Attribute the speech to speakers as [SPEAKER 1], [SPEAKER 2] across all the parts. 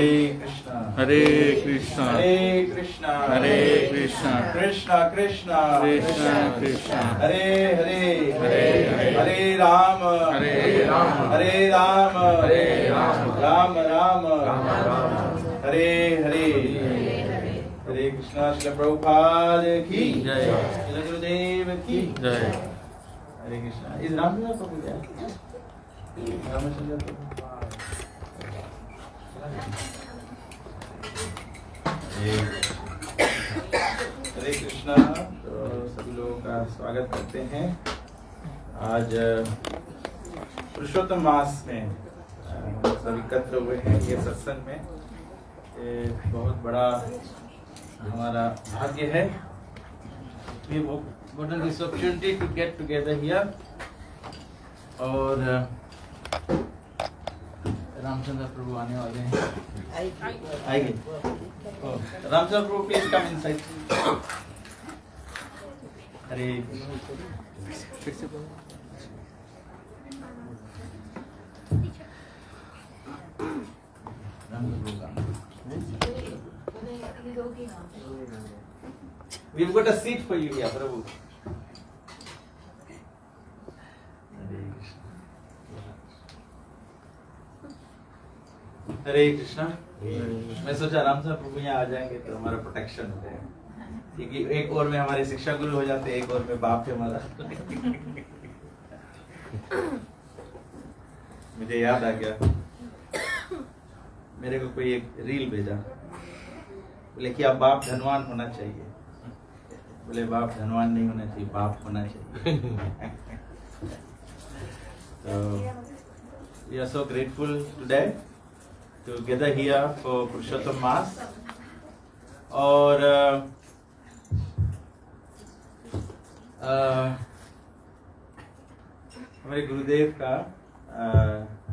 [SPEAKER 1] हरे कृष्णा
[SPEAKER 2] हरे कृष्णा
[SPEAKER 1] हरे कृष्णा
[SPEAKER 2] कृष्णा कृष्णा
[SPEAKER 1] कृष्णा कृष्णा
[SPEAKER 2] हरे हरे
[SPEAKER 1] हरे हरे
[SPEAKER 2] हरे राम
[SPEAKER 1] हरे राम
[SPEAKER 2] हरे राम
[SPEAKER 1] हरे राम
[SPEAKER 2] राम राम
[SPEAKER 1] राम
[SPEAKER 2] हरे हरे हरे कृष्णा। श्रील प्रभुपाद की
[SPEAKER 1] जय।
[SPEAKER 2] श्रील गुरुदेव की
[SPEAKER 1] जय।
[SPEAKER 2] हरे कृष्णा। इस रामचंद्र प्रभु क्या रामचंद्र प्रभु हरे कृष्णा। तो सभी लोगों का स्वागत करते हैं। आज पुरुषोत्तम मास में हम सब एकत्र हुए हैं ये सत्संग में। ये बहुत बड़ा हमारा भाग्य है। We gotten this opportunity to get together here। और रामचंद्र प्रभु आने वाले हैं। आएंगे। Ramchandra Prabhu please come inside. Hare We've got a seat for you here, Prabhu. Hare Krishna. मैं सोचा रामचंद्र प्रभु यहाँ आ जाएंगे तो हमारा प्रोटेक्शन हो जाएगा, क्योंकि एक और में हमारे शिक्षा गुरु हो जाते, एक और में बाप है हमारा। मुझे याद आ गया, मेरे को कोई एक रील भेजा, बोले कि आप बाप धनवान होना चाहिए। बोले बाप धनवान नहीं होना चाहिए, बाप होना चाहिए। So we are so grateful today to gather here for पुरुषोत्तम मास। और हमारे गुरुदेव का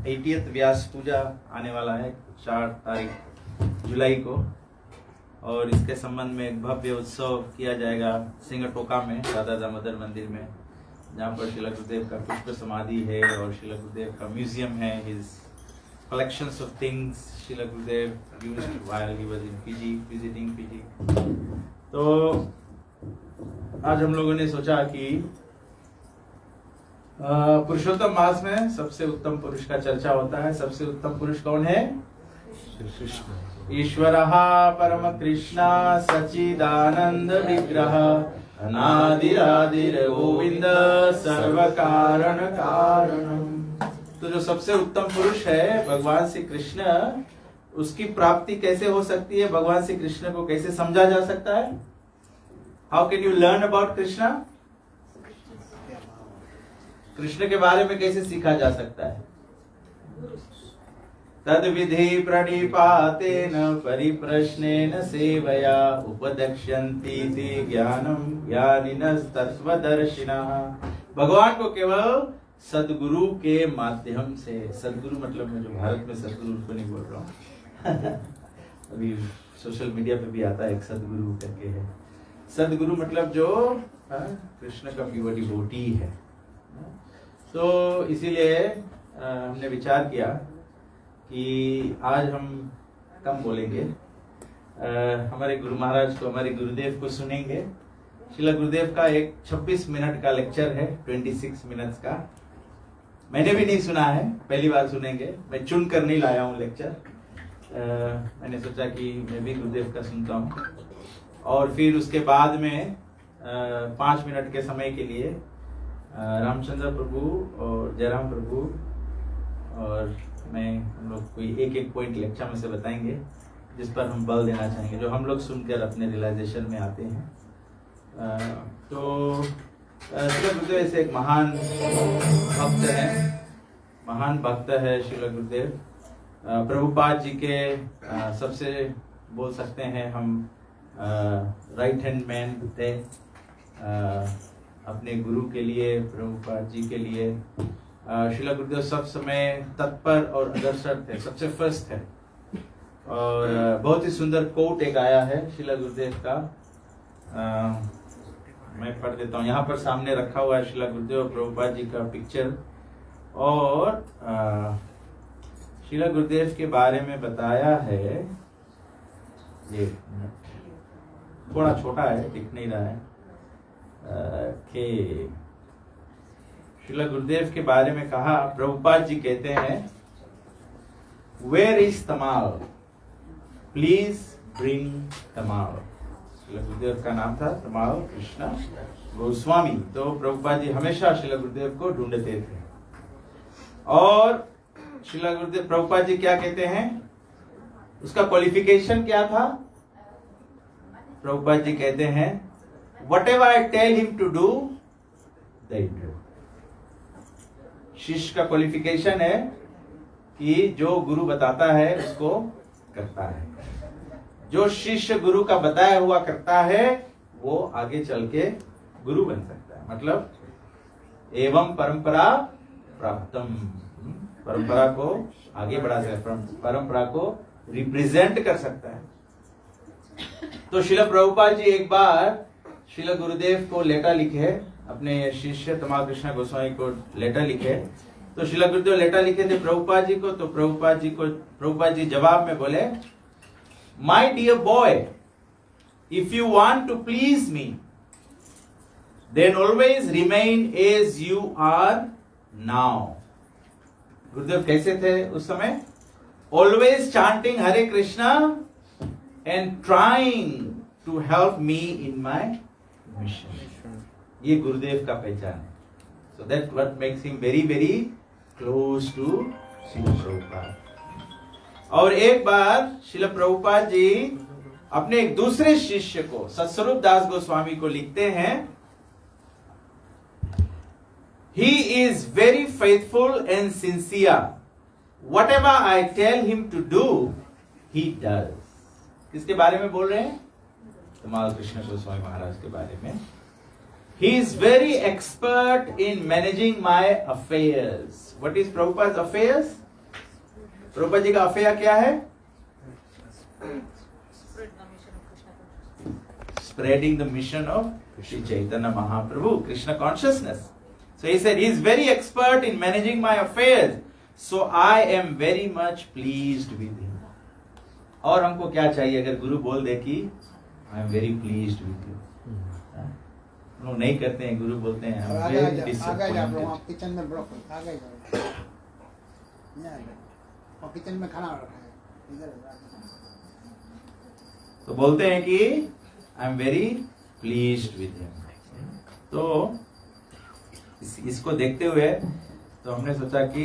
[SPEAKER 2] 80th व्यास पूजा आने वाला है 4 तारीख जुलाई को, और इसके संबंध में एक भव्य उत्सव किया जाएगा सिंगटोका में, दादा दामोदर मंदिर में, जहाँ पर श्रील गुरुदेव का पुष्प समाधि है और श्रील गुरुदेव का म्यूजियम है। His collections of things Srila Gurudev used while he was in Fiji, visiting Fiji। तो आज हम लोगों ने सोचा कि पुरुषोत्तम मास में सबसे उत्तम पुरुष का चर्चा होता है। सबसे उत्तम पुरुष कौन है? ईश्वरः परम कृष्णा सच्चिदानंद विग्रह अनादिरादिर गोविंद सर्व कारण कारणम। तो जो सबसे उत्तम पुरुष है भगवान श्री कृष्ण, उसकी प्राप्ति कैसे हो सकती है? भगवान श्री कृष्ण को कैसे समझा जा सकता है? How can you learn about Krishna? Krishna के बारे में कैसे सीखा जा सकता है? तद विधि प्रणिपातेन परिप्रश्नेन सेवया उपदक्ष्यन्ति ते ज्ञानम ज्ञानिनः तत्त्वदर्शिनः। भगवान को केवल सदगुरु के माध्यम से, सदगुरु मतलब मैं जो भारत में सदगुरु उसको नहीं बोल रहा हूँ, अभी सोशल मीडिया पे भी आता है एक सदगुरु करके है। सदगुरु मतलब जो कृष्ण का प्योर डिवोटी है। तो इसीलिए हमने विचार किया कि आज हम कम बोलेंगे, हमारे गुरु महाराज को, हमारे गुरुदेव को सुनेंगे। श्रील गुरुदेव का एक 26 मिनट का लेक्चर है, 26 मिनट्स का। मैंने भी नहीं सुना है, पहली बार सुनेंगे। मैं चुन कर नहीं लाया हूँ लेक्चर, मैंने सोचा कि मैं भी गुरुदेव का सुनता हूँ। और फिर उसके बाद में 5 मिनट के समय के लिए रामचंद्र प्रभु और जयराम प्रभु और मैं, हम लोग कोई एक पॉइंट लेक्चर में से बताएंगे जिस पर हम बल देना चाहेंगे, जो हम लोग सुनकर अपने रियलाइजेशन में आते हैं। तो श्रील गुरुदेव ऐसे एक महान भक्त है, महान भक्त है श्रील गुरुदेव। प्रभुपाद जी के सबसे बोल सकते हैं हम राइट हैंड मैन थे अपने गुरु के लिए, प्रभुपाद जी के लिए। श्रील गुरुदेव सब समय तत्पर और अग्रसर थे, सबसे फर्स्ट थे। और बहुत ही सुंदर कोट एक आया है श्रील गुरुदेव का, मैं पढ़ देता हूँ। यहाँ पर सामने रखा हुआ है श्रील गुरुदेव और प्रभुपाद जी का पिक्चर, और श्रील गुरुदेव के बारे में बताया है, ये थोड़ा छोटा है, दिख नहीं रहा है कि श्रील गुरुदेव के बारे में कहा, प्रभुपाद जी कहते हैं, where is Tamal, please bring Tamal. Srila गुरुदेव का नाम था तमाल कृष्ण गोस्वामी। तो प्रभुपाद जी हमेशा श्रील गुरुदेव को ढूंढते थे। और श्रील गुरुदेव प्रभुपाद जी क्या कहते हैं, उसका क्वालिफिकेशन क्या था? प्रभुपाद जी कहते हैं, whatever I tell him to do that do. शिष्य का क्वालिफिकेशन है कि जो गुरु बताता है उसको करता है। जो शिष्य गुरु का बताया हुआ करता है वो आगे चल के गुरु बन सकता है। मतलब एवं परंपरा प्राप्तम, परंपरा को आगे बढ़ा सकता है, परंपरा को रिप्रेजेंट कर सकता है। तो श्रील प्रभुपाद जी एक बार श्रील गुरुदेव को लेटर लिखे, अपने शिष्य तमाल कृष्ण गोस्वामी को लेटर लिखे। तो श्रील गुरुदेव लेटर लिखे थे प्रभुपाद जी को। तो प्रभुपाद जी जवाब में बोले, my dear boy, if you want to please me then always remain as you are now. Gurudev कैसे थे उस समय? Always chanting Hare Krishna and trying to help me in my mission. ये गुरुदेव का पहचान है। So that what makes him very very close to Srila Prabhupada. और एक बार श्रील प्रभुपाद जी अपने एक दूसरे शिष्य को सत्स्वरूप दास गोस्वामी को लिखते हैं, he is very faithful and sincere, whatever I tell him to do he does। किसके बारे में बोल रहे हैं? तमाल कृष्ण गोस्वामी महाराज के बारे में। He is very expert in managing my affairs। What is Prabhupada's affairs? Prabhupada ji का अफेयर क्या है? Spreading the mission of Shri Chaitanya Mahaprabhu, Krishna consciousness। So he said, he is very expert in managing my affairs, so I am very much pleased with him। और हमको क्या चाहिए? अगर गुरु बोल दे कि I am very pleased with you, हम लोग नहीं करते हैं, गुरु बोलते हैं I'm very disappointed।
[SPEAKER 3] किचन में ब्लॉक आ गए, और किचन में खाना रखा है इधर।
[SPEAKER 2] तो बोलते हैं कि I am very pleased with him। तो इसको देखते हुए तो हमने सोचा कि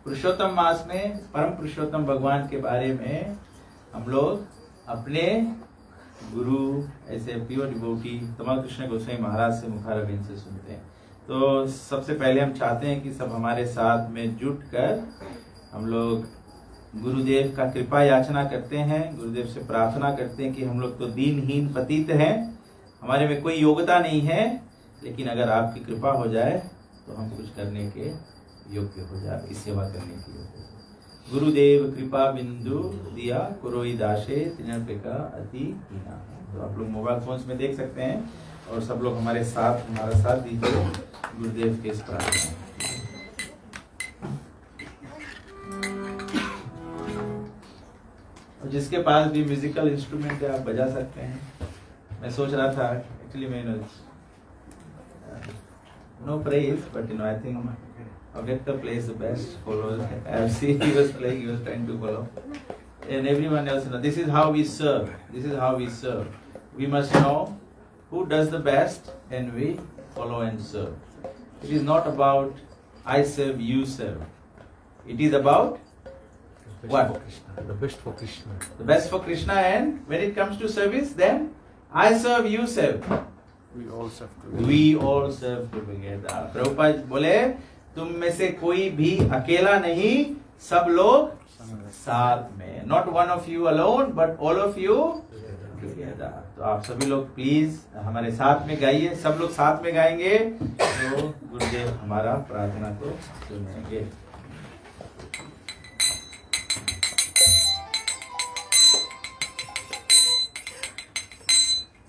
[SPEAKER 2] पुरुषोत्तम मास में परम पुरुषोत्तम भगवान के बारे में हम लोग अपने गुरु ऐसे प्योर डिवोटी तमाल कृष्ण गोस्वामी महाराज से मुखारबिंद से सुनते हैं। तो सबसे पहले हम चाहते हैं कि सब हमारे साथ में जुट कर हम लोग गुरुदेव का कृपा याचना करते हैं, गुरुदेव से प्रार्थना करते हैं कि हम लोग तो दीनहीन पतित हैं, हमारे में कोई योग्यता नहीं है, लेकिन अगर आपकी कृपा हो जाए तो हम कुछ करने के योग्य हो जाए, आपकी सेवा करने के योग्य हो। गुरुदेव कृपा बिंदु दिया कुरोई दाशे तिनपिका अति हीना। तो आप लोग मोबाइल फोन्स में देख सकते हैं और सब लोग हमारा साथ दीजिए गुरुदेव के इस प्रार्थना। और जिसके पास भी म्यूजिकल इंस्ट्रूमेंट है आप बजा सकते हैं। मैं सोच रहा था एक्चुअली मैं no praise, but I think Avyakta plays the best, follows. I have seen he was playing, he was trying to follow, and everyone else. This is how we serve. This is how we serve. We must know who does the best, and we follow and serve. It is not about I serve, you serve. It is about what?
[SPEAKER 1] The best for Krishna.
[SPEAKER 2] The best for Krishna, and when it comes to service, then I serve, you serve.
[SPEAKER 1] We all serve together.
[SPEAKER 2] We all serve together। Prabhupada बोले तुम में से कोई भी अकेला नहीं, सब लोग साथ में। Not one of you alone, but all of you together। तो आप सभी लोग प्लीज हमारे साथ में गाइए, सब लोग साथ में गाएंगे तो गुरुदेव हमारा प्रार्थना को सुनेंगे।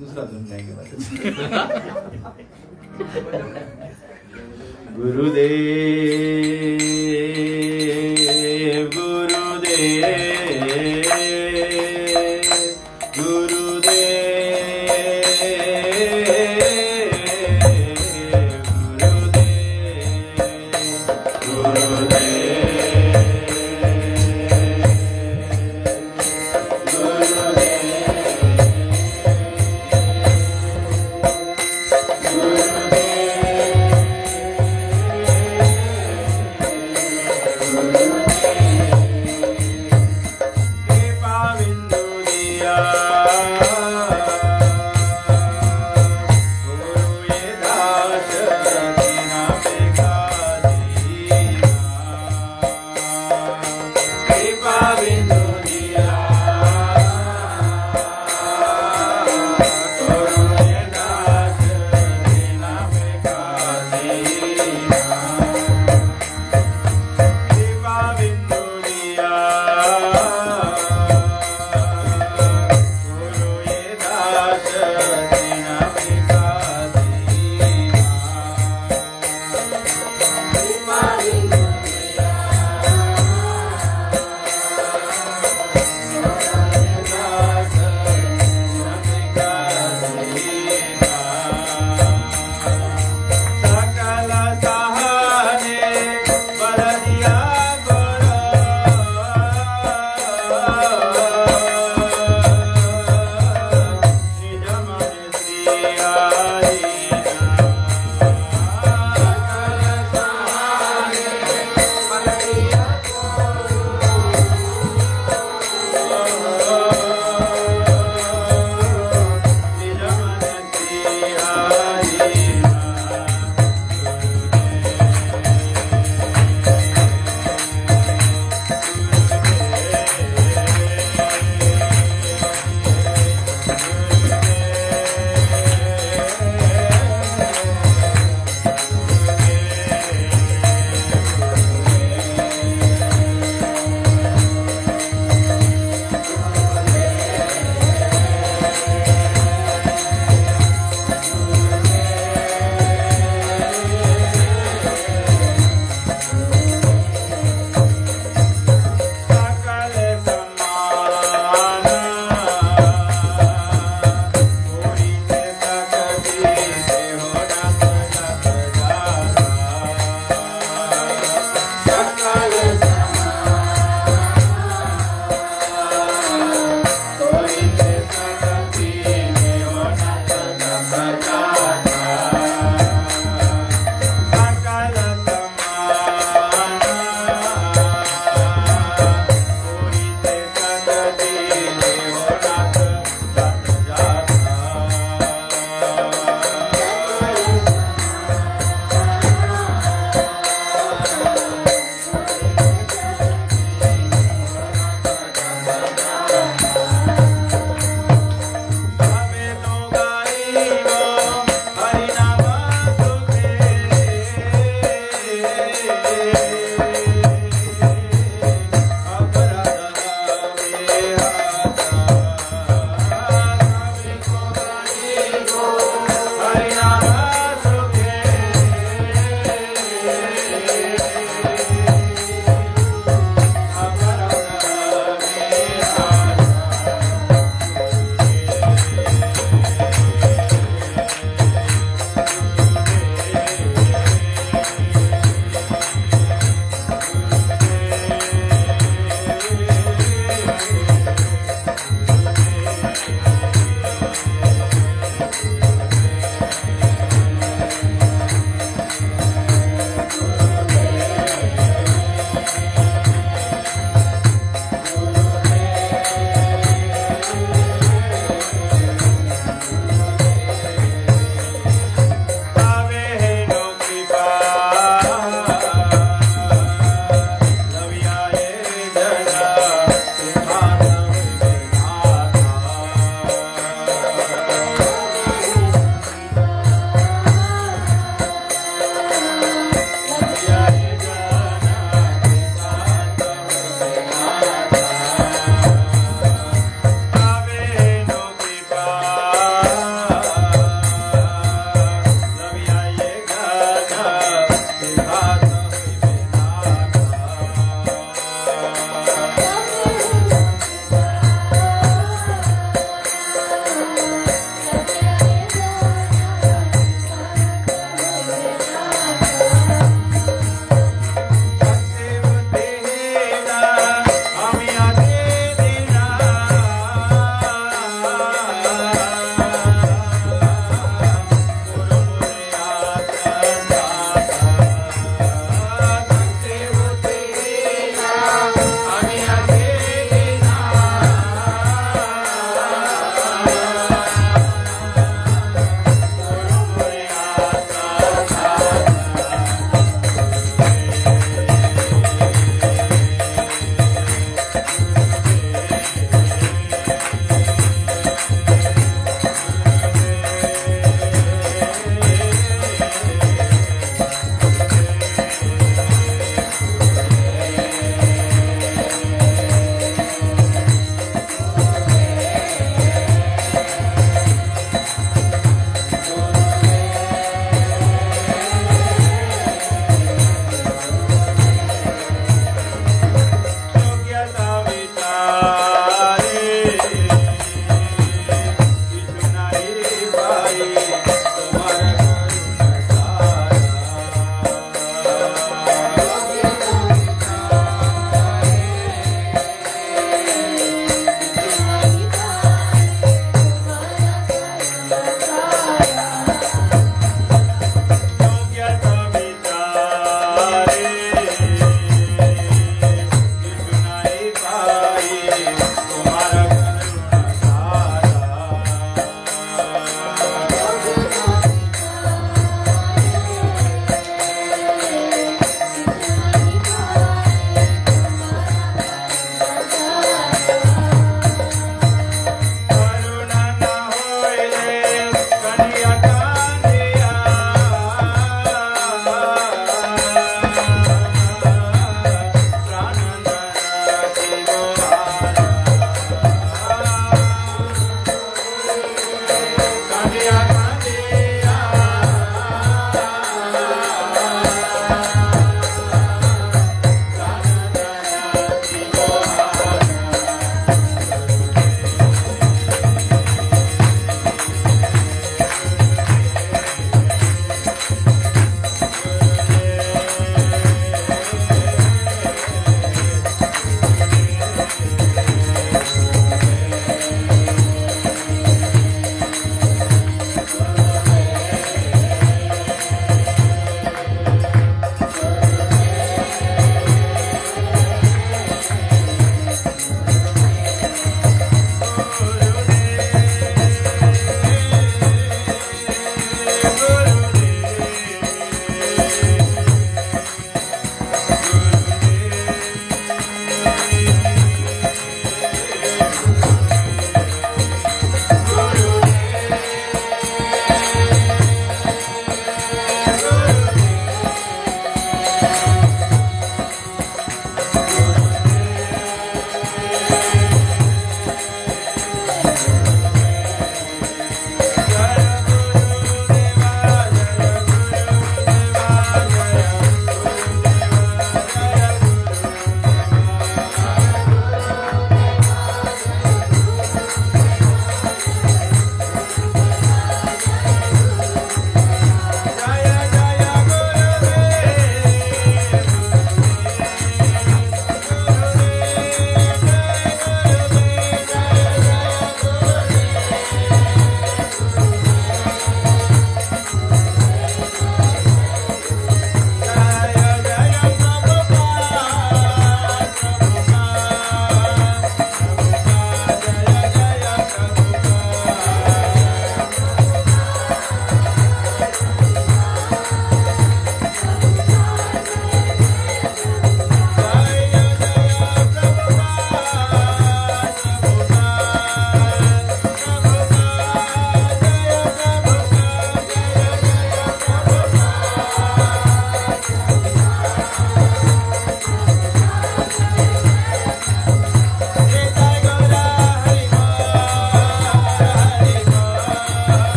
[SPEAKER 2] दूसरा धुन गाएंगे गुरुदेव गुरुदेव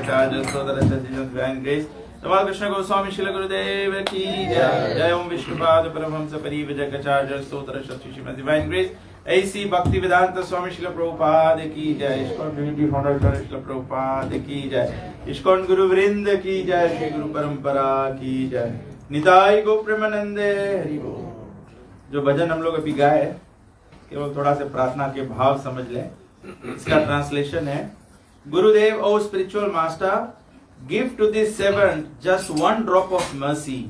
[SPEAKER 2] Jagacharya Sodara Satyajan Divine Grace. Tamal Krishna Goswami Srila Gurudev ki jai. Jai Om Vishnupada Paramahamsa Pariva Jagacharya Sodara Satyajan Divine Grace. ऐसी भक्ति वेदांत स्वामी श्रील प्रभुपाद की जय। ISKCON divinity founder Srila Prabhupada की जय। इस्कॉन गुरु वृंद की जय। श्री गुरु परंपरा की जय। निताई गो प्रेमानंदे हरि बोल। जो भजन हम लोग अभी गाए केवल थोड़ा से प्रार्थना के भाव समझ लें। इसका ट्रांसलेशन है, Gurudev O spiritual master, give to this servant just one drop of mercy.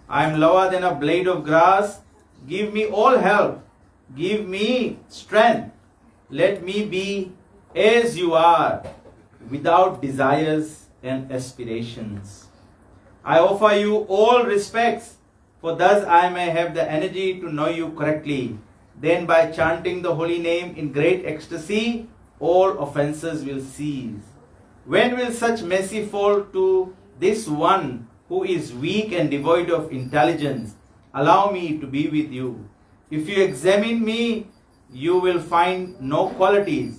[SPEAKER 2] I am lower than a blade of grass. Give me all help. Give me strength. Let me be as you are, without desires and aspirations. I offer you all respects, for thus I may have the energy to know you correctly. Then by chanting the holy name in great ecstasy, all offenses will cease. When will such mercy fall to this one who is weak and devoid of intelligence? Allow me to be with you. If you examine me, you will find no qualities.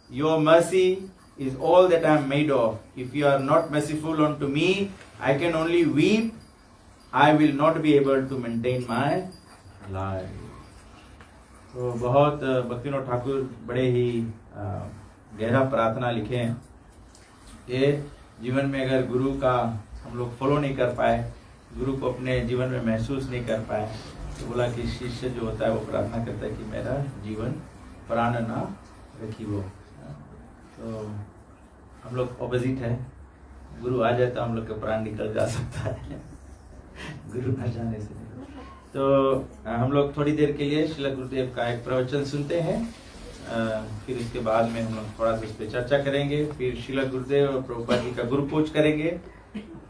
[SPEAKER 2] Your mercy is all that I am made of. If you are not merciful unto me, I can only weep. I will not be able to maintain my life. तो बहुत भक्तिविनोद ठाकुर बड़े ही गहरा प्रार्थना लिखे हैं। ये जीवन में अगर गुरु का हम लोग फॉलो नहीं कर पाए, गुरु को अपने जीवन में महसूस नहीं कर पाए, तो बोला कि शिष्य जो होता है वो प्रार्थना करता है कि मेरा जीवन प्राण ना रखी वो। तो हम लोग ऑपोजिट है, गुरु आ जाए तो हम लोग का प्राण निकल जा सकता है गुरु न जाने से। तो हम लोग थोड़ी देर के लिए श्रील गुरुदेव का एक प्रवचन सुनते हैं, फिर इसके बाद में हम लोग थोड़ा सा इस पर चर्चा करेंगे। फिर श्रील गुरुदेव और प्रभुपाद जी का गुरु पूज करेंगे।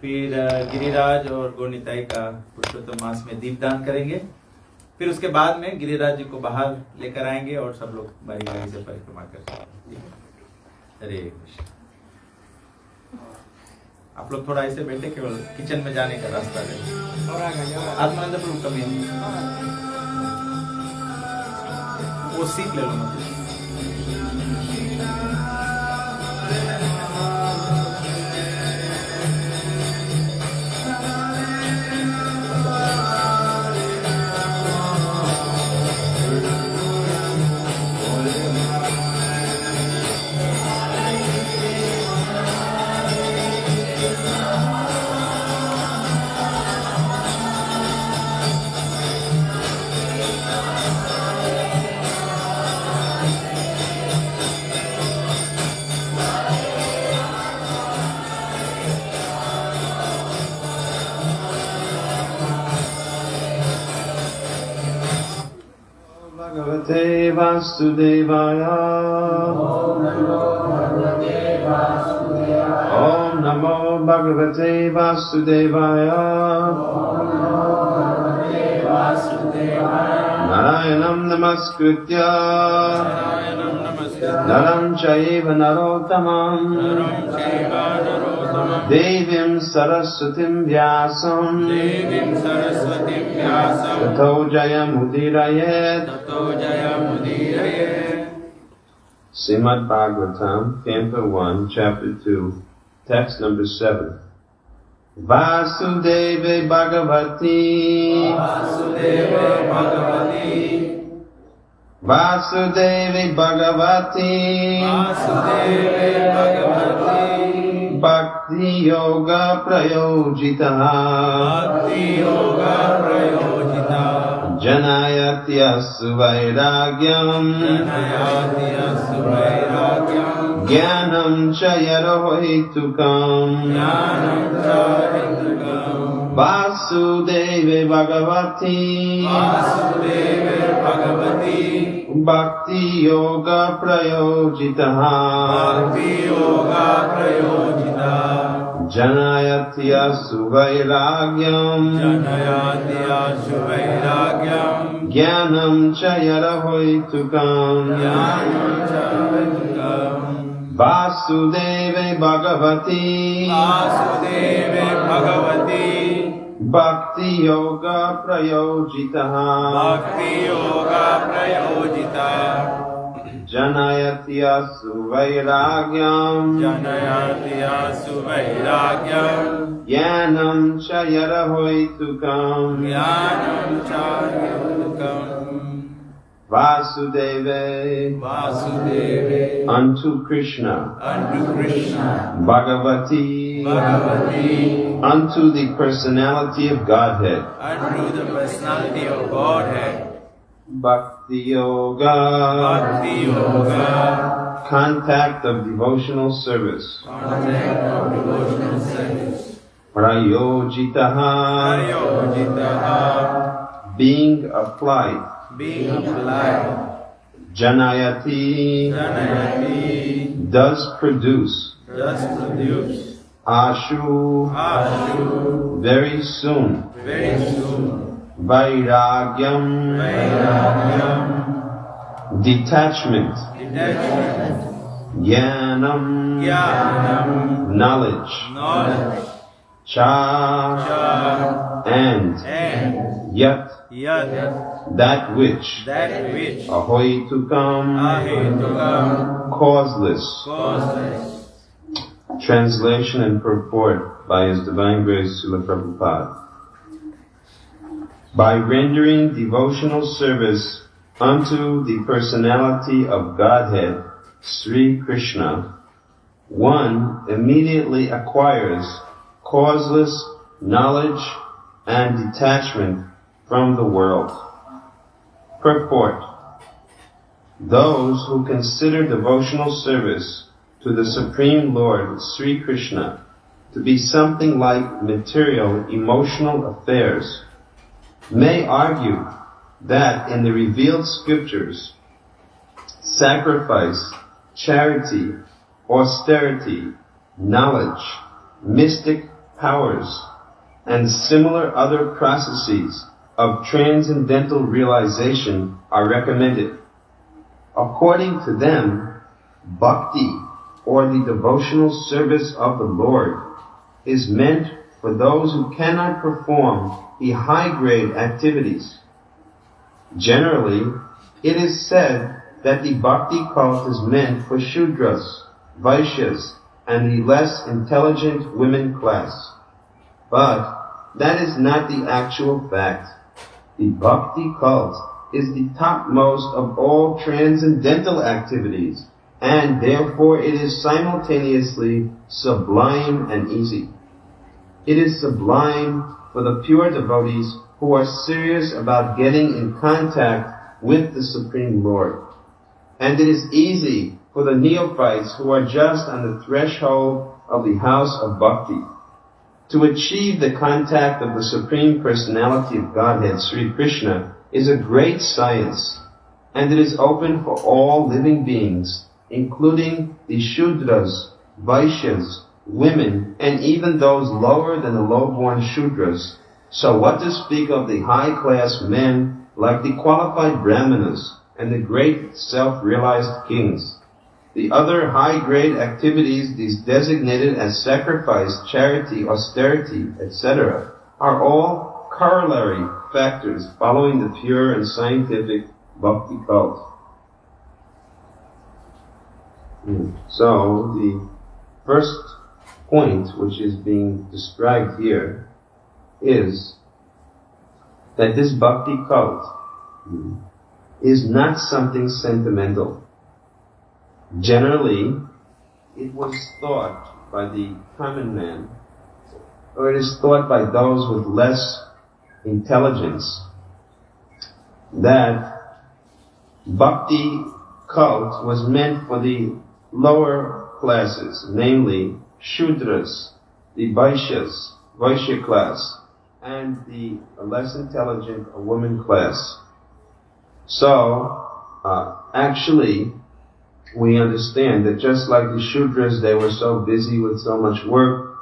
[SPEAKER 2] फिर गिरिराज और गौनिताई का पुरुषोत्तम मास में दीपदान करेंगे। फिर उसके बाद में गिरिराज जी को बाहर लेकर आएंगे और सब लोग बारी बारी से परिक्रमा करेंगे। हरे कृष्ण। आप लोग थोड़ा ऐसे बैठे, केवल किचन में जाने का रास्ता है। आत्मानंद प्रभु कभी वो सीट ले लो मतलब।
[SPEAKER 4] Vasudevaya. Om Namo Bhagavate Vasudevaya. Narayanam Namaskritya Naram Chaiva Narottamam Devim Saraswatim Vyasam Tato Jayamudiraye. Srimad Bhagavatam, Canto 1, Chapter 2, Text number 7. Vasudeve Bhagavati Vasudeve Bhagavati Vasudeve Bhagavati Vasudeve Bhagavati Bhakti Yoga Prayojitaha Bhakti Yoga Prayojitaha Janayatya Suvairagyam Janayatya Suvairagyam Jnanam Chayarohitukam Jnanam Chayarohitukam Vasudeve Bhagavati Vasudeve Bhagavati Bhakti Yoga Prayojitaha Bhakti Yoga Prayojitaha Janayatya Suvairagyam Janayatya Suvairagyam Jnanam Chayarahoitukam Jnanam Chayarahoitukam Vasudeve Bhagavati Vasudeve Bhagavati Bhakti Yoga Prayojitaha Bhakti Yoga Prayojitaha Janayati asu vairagyam.
[SPEAKER 2] Janayati asu vairagyam.
[SPEAKER 4] Jnanam cha yada hoitukam.
[SPEAKER 2] Jnanam cha yadukam.
[SPEAKER 4] Vasudeve.
[SPEAKER 2] Vasudeve.
[SPEAKER 4] Unto Krishna.
[SPEAKER 2] Unto Krishna.
[SPEAKER 4] Bhagavati.
[SPEAKER 2] Bhagavati.
[SPEAKER 4] Unto the personality of Godhead.
[SPEAKER 2] Unto the personality of Godhead.
[SPEAKER 4] Bhakti Yoga.
[SPEAKER 2] Bhakti Yoga.
[SPEAKER 4] Contact of devotional service.
[SPEAKER 2] Contact of devotional service.
[SPEAKER 4] Prayojitaha.
[SPEAKER 2] Prayojitaha.
[SPEAKER 4] Being applied.
[SPEAKER 2] Being applied.
[SPEAKER 4] Janayati.
[SPEAKER 2] Janayati.
[SPEAKER 4] Does produce.
[SPEAKER 2] Does produce.
[SPEAKER 4] Ashu.
[SPEAKER 2] Ashu.
[SPEAKER 4] Very soon.
[SPEAKER 2] Very soon.
[SPEAKER 4] Vairagyam.
[SPEAKER 2] Vairagyam.
[SPEAKER 4] Detachment.
[SPEAKER 2] Detachment.
[SPEAKER 4] Jnanam.
[SPEAKER 2] Jnanam.
[SPEAKER 4] Knowledge.
[SPEAKER 2] Knowledge.
[SPEAKER 4] Cha.
[SPEAKER 2] Cha.
[SPEAKER 4] And. Yat.
[SPEAKER 2] Yat.
[SPEAKER 4] That which.
[SPEAKER 2] That which.
[SPEAKER 4] Ahoitukam.
[SPEAKER 2] Ahetukam.
[SPEAKER 4] Causeless.
[SPEAKER 2] Causeless.
[SPEAKER 4] Translation and purport by His Divine Grace Srila Prabhupada. By rendering devotional service unto the personality of Godhead, Sri Krishna, one immediately acquires causeless knowledge and detachment from the world. Purport. Those who consider devotional service to the Supreme Lord Sri Krishna to be something like material emotional affairs may argue that in the revealed scriptures, sacrifice, charity, austerity, knowledge, mystic powers, and similar other processes of transcendental realization are recommended. According to them, bhakti, or the devotional service of the Lord, is meant for those who cannot perform the high-grade activities. Generally, it is said that the bhakti cult is meant for Shudras, Vaishyas, and the less intelligent women class. But that is not the actual fact. The bhakti cult is the topmost of all transcendental activities, and therefore it is simultaneously sublime and easy. It is sublime for the pure devotees who are serious about getting in contact with the Supreme Lord. And it is easy for the neophytes who are just on the threshold of the house of bhakti. To achieve the contact of the Supreme Personality of Godhead, Sri Krishna, is a great science, and it is open for all living beings, including the Shudras, Vaishyas, women, and even those lower than the low-born Shudras. So what to speak of the high-class men like the qualified Brahmanas and the great self-realized kings? The other high-grade activities designated as sacrifice, charity, austerity, etc., are all corollary factors following the pure and scientific bhakti cult. So, the first point which is being described here is that this bhakti cult is not something sentimental. Generally, it was thought by the common man, or it is thought by those with less intelligence, that bhakti cult was meant for the lower classes, namely Shudras, the Vaishyas, Vaishya class, and the less intelligent woman class. So, actually, we understand that just like the Shudras, they were so busy with so much work,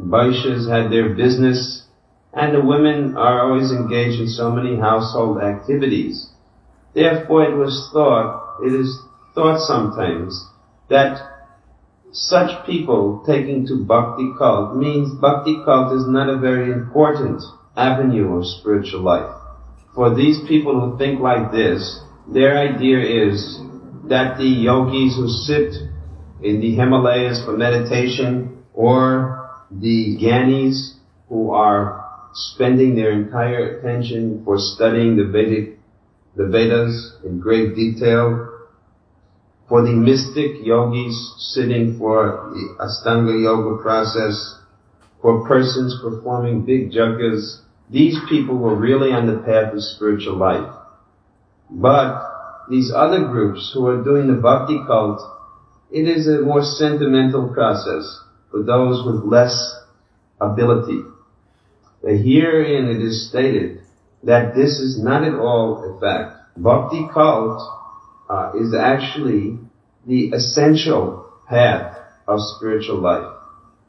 [SPEAKER 4] Vaishyas had their business, and the women are always engaged in so many household activities. Therefore, it is thought sometimes that such people taking to bhakti cult means bhakti cult is not a very important avenue of spiritual life. For these people who think like this, their idea is that the yogis who sit in the Himalayas for meditation, or the Gyanis who are spending their entire attention for studying the Vedas in great detail, for the mystic yogis sitting for the Astanga Yoga process, for persons performing big yagas, these people were really on the path of spiritual life. But these other groups who are doing the bhakti cult, it is a more sentimental process for those with less ability. Herein it is stated that this is not at all a fact. Bhakti cult is actually the essential path of spiritual life.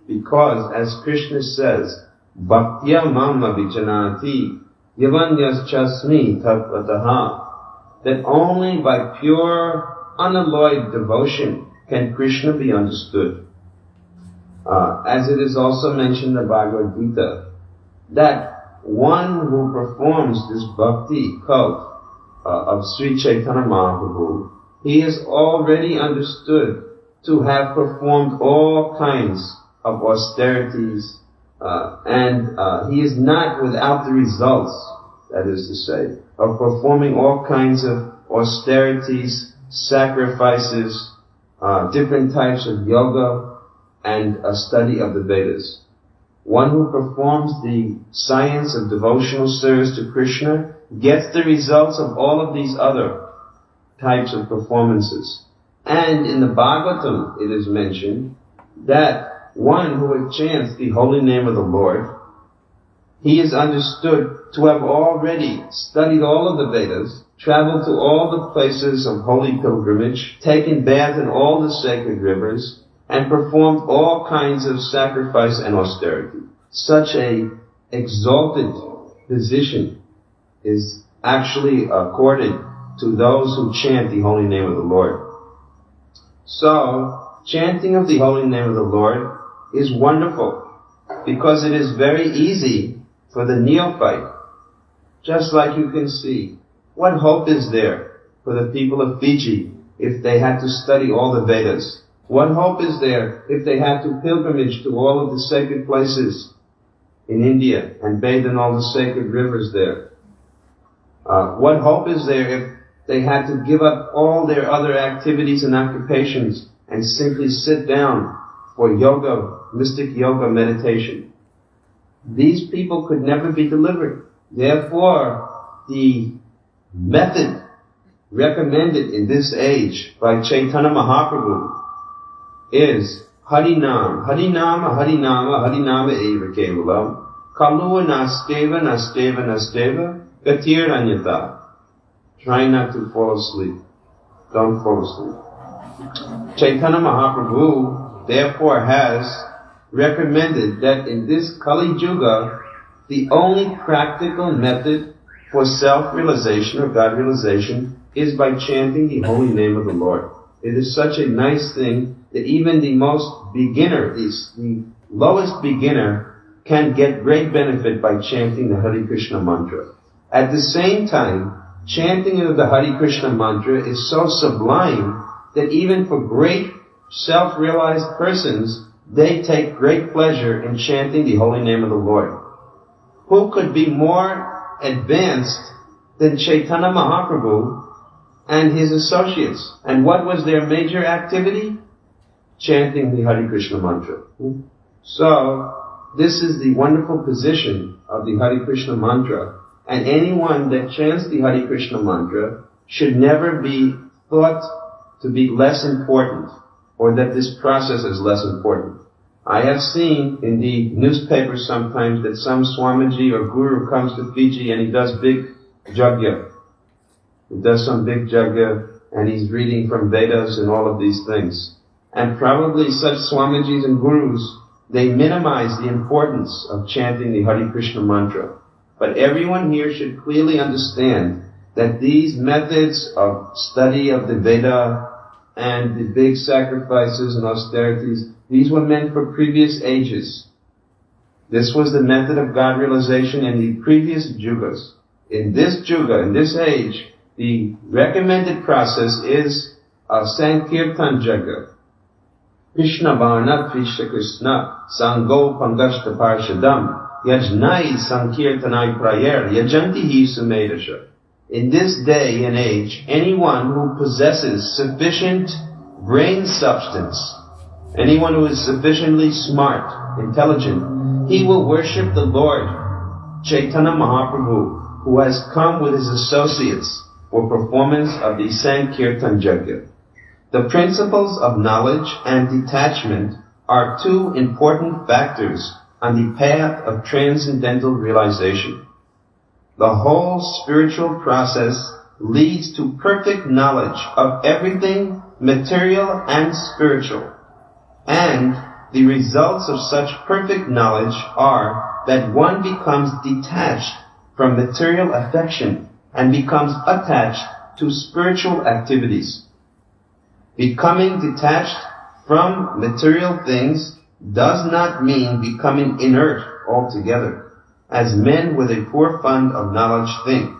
[SPEAKER 4] Because, as Krishna says, Bhaktya mama vijanati yavanyaschasmi tattvataha, that only by pure, unalloyed devotion can Krishna be understood. As it is also mentioned in the Bhagavad Gita, that one who performs this bhakti cult of Sri Chaitanya Mahaprabhu, he is already understood to have performed all kinds of austerities, and he is not without the results, that is to say, of performing all kinds of austerities, sacrifices, different types of yoga, and a study of the Vedas. One who performs the science of devotional service to Krishna gets the results of all of these other types of performances. And in the Bhagavatam it is mentioned that one who chants the holy name of the Lord, he is understood to have already studied all of the Vedas, traveled to all the places of holy pilgrimage, taken bath in all the sacred rivers, and performed all kinds of sacrifice and austerity. Such a exalted position is actually accorded to those who chant the holy name of the Lord. So, chanting of the holy name of the Lord is wonderful, because it is very easy for the neophyte. Just like you can see, what hope is there for the people of Fiji if they had to study all the Vedas? What hope is there if they had to pilgrimage to all of the sacred places in India and bathe in all the sacred rivers there? What hope is there if they had to give up all their other activities and occupations and simply sit down for yoga, mystic yoga meditation? These people could never be delivered. Therefore, the method recommended in this age by Chaitanya Mahaprabhu is Harinam, Harinama, Harinama, Harinama eva kevalam, Kalua nasteva, nasteva, nasteva, Gatir anyata. Try not to fall asleep. Don't fall asleep. Chaitanya Mahaprabhu therefore has recommended that in this Kali Yuga, the only practical method for self-realization or God-realization is by chanting the holy name of the Lord. It is such a nice thing that even the most beginner, the lowest beginner, can get great benefit by chanting the Hare Krishna mantra. At the same time, chanting of the Hare Krishna mantra is so sublime that even for great self-realized persons, they take great pleasure in chanting the holy name of the Lord. Who could be more advanced than Chaitanya Mahaprabhu and his associates? And what was their major activity? Chanting the Hare Krishna mantra. So, this is the wonderful position of the Hare Krishna mantra. And anyone that chants the Hare Krishna mantra should never be thought to be less important, or that this process is less important. I have seen in the newspaper sometimes that some Swamiji or Guru comes to Fiji and he does big jagya. He does some big jagya and he's reading from Vedas and all of these things. And probably such Swamijis and Gurus, they minimize the importance of chanting the Hare Krishna mantra. But everyone here should clearly understand that these methods of study of the Veda and the big sacrifices and austerities, these were meant for previous ages. This was the method of God realization in the previous Yugas. In this Yuga, in this age, the recommended process is Sankirtan Jaga. Krishna Varna Krishna Krishna Sango Pangashta Parshadam Yajnai Sankirtanai Prayer Yajanti Hi Sumedasha. In this day and age, anyone who possesses sufficient brain substance, anyone who is sufficiently smart, intelligent, he will worship the Lord Chaitanya Mahaprabhu, who has come with his associates for performance of the Sankirtan Yajna. The principles of knowledge and detachment are two important factors on the path of transcendental realization. The whole spiritual process leads to perfect knowledge of everything material and spiritual. And the results of such perfect knowledge are that one becomes detached from material affection and becomes attached to spiritual activities. Becoming detached from material things does not mean becoming inert altogether, as men with a poor fund of knowledge think.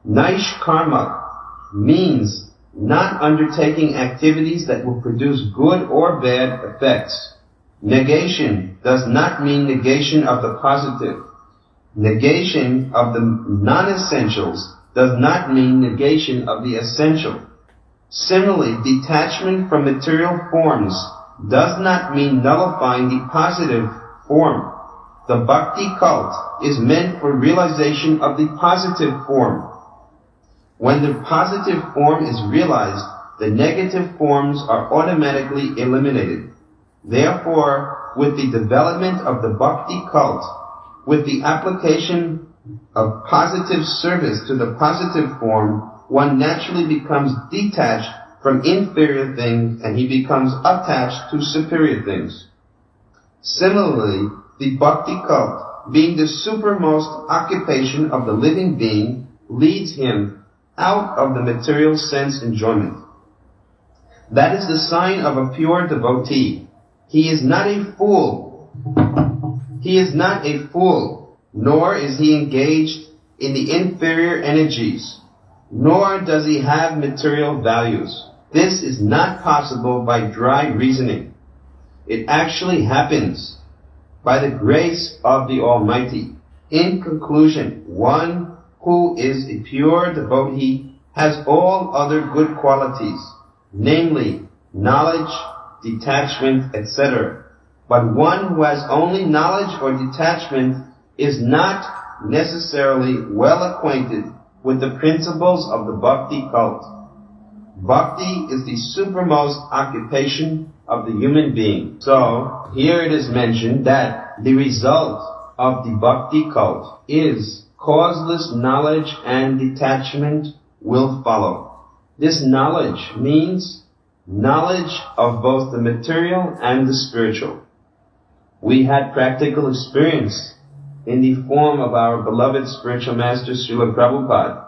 [SPEAKER 4] Naish karma means not undertaking activities that will produce good or bad effects. Negation does not mean negation of the positive. Negation of the non-essentials does not mean negation of the essential. Similarly, detachment from material forms does not mean nullifying the positive form. The bhakti cult is meant for realization of the positive form. When the positive form is realized, the negative forms are automatically eliminated. Therefore, with the development of the bhakti cult, with the application of positive service to the positive form, one naturally becomes detached from inferior things and he becomes attached to superior things. Similarly, the bhakti cult, being the supermost occupation of the living being, leads him out of the material sense enjoyment. That is the sign of a pure devotee. He is not a fool. He is not a fool, nor is he engaged in the inferior energies, nor does he have material values. This is not possible by dry reasoning. It actually happens by the grace of the Almighty. In conclusion, one who is a pure devotee has all other good qualities, namely knowledge, detachment, etc. But one who has only knowledge or detachment is not necessarily well acquainted with the principles of the bhakti cult. Bhakti is the supermost occupation of the human being. So, here it is mentioned that the result of the bhakti cult is causeless knowledge and detachment will follow. This knowledge means knowledge of both the material and the spiritual. We had practical experience in the form of our beloved spiritual master Srila Prabhupada,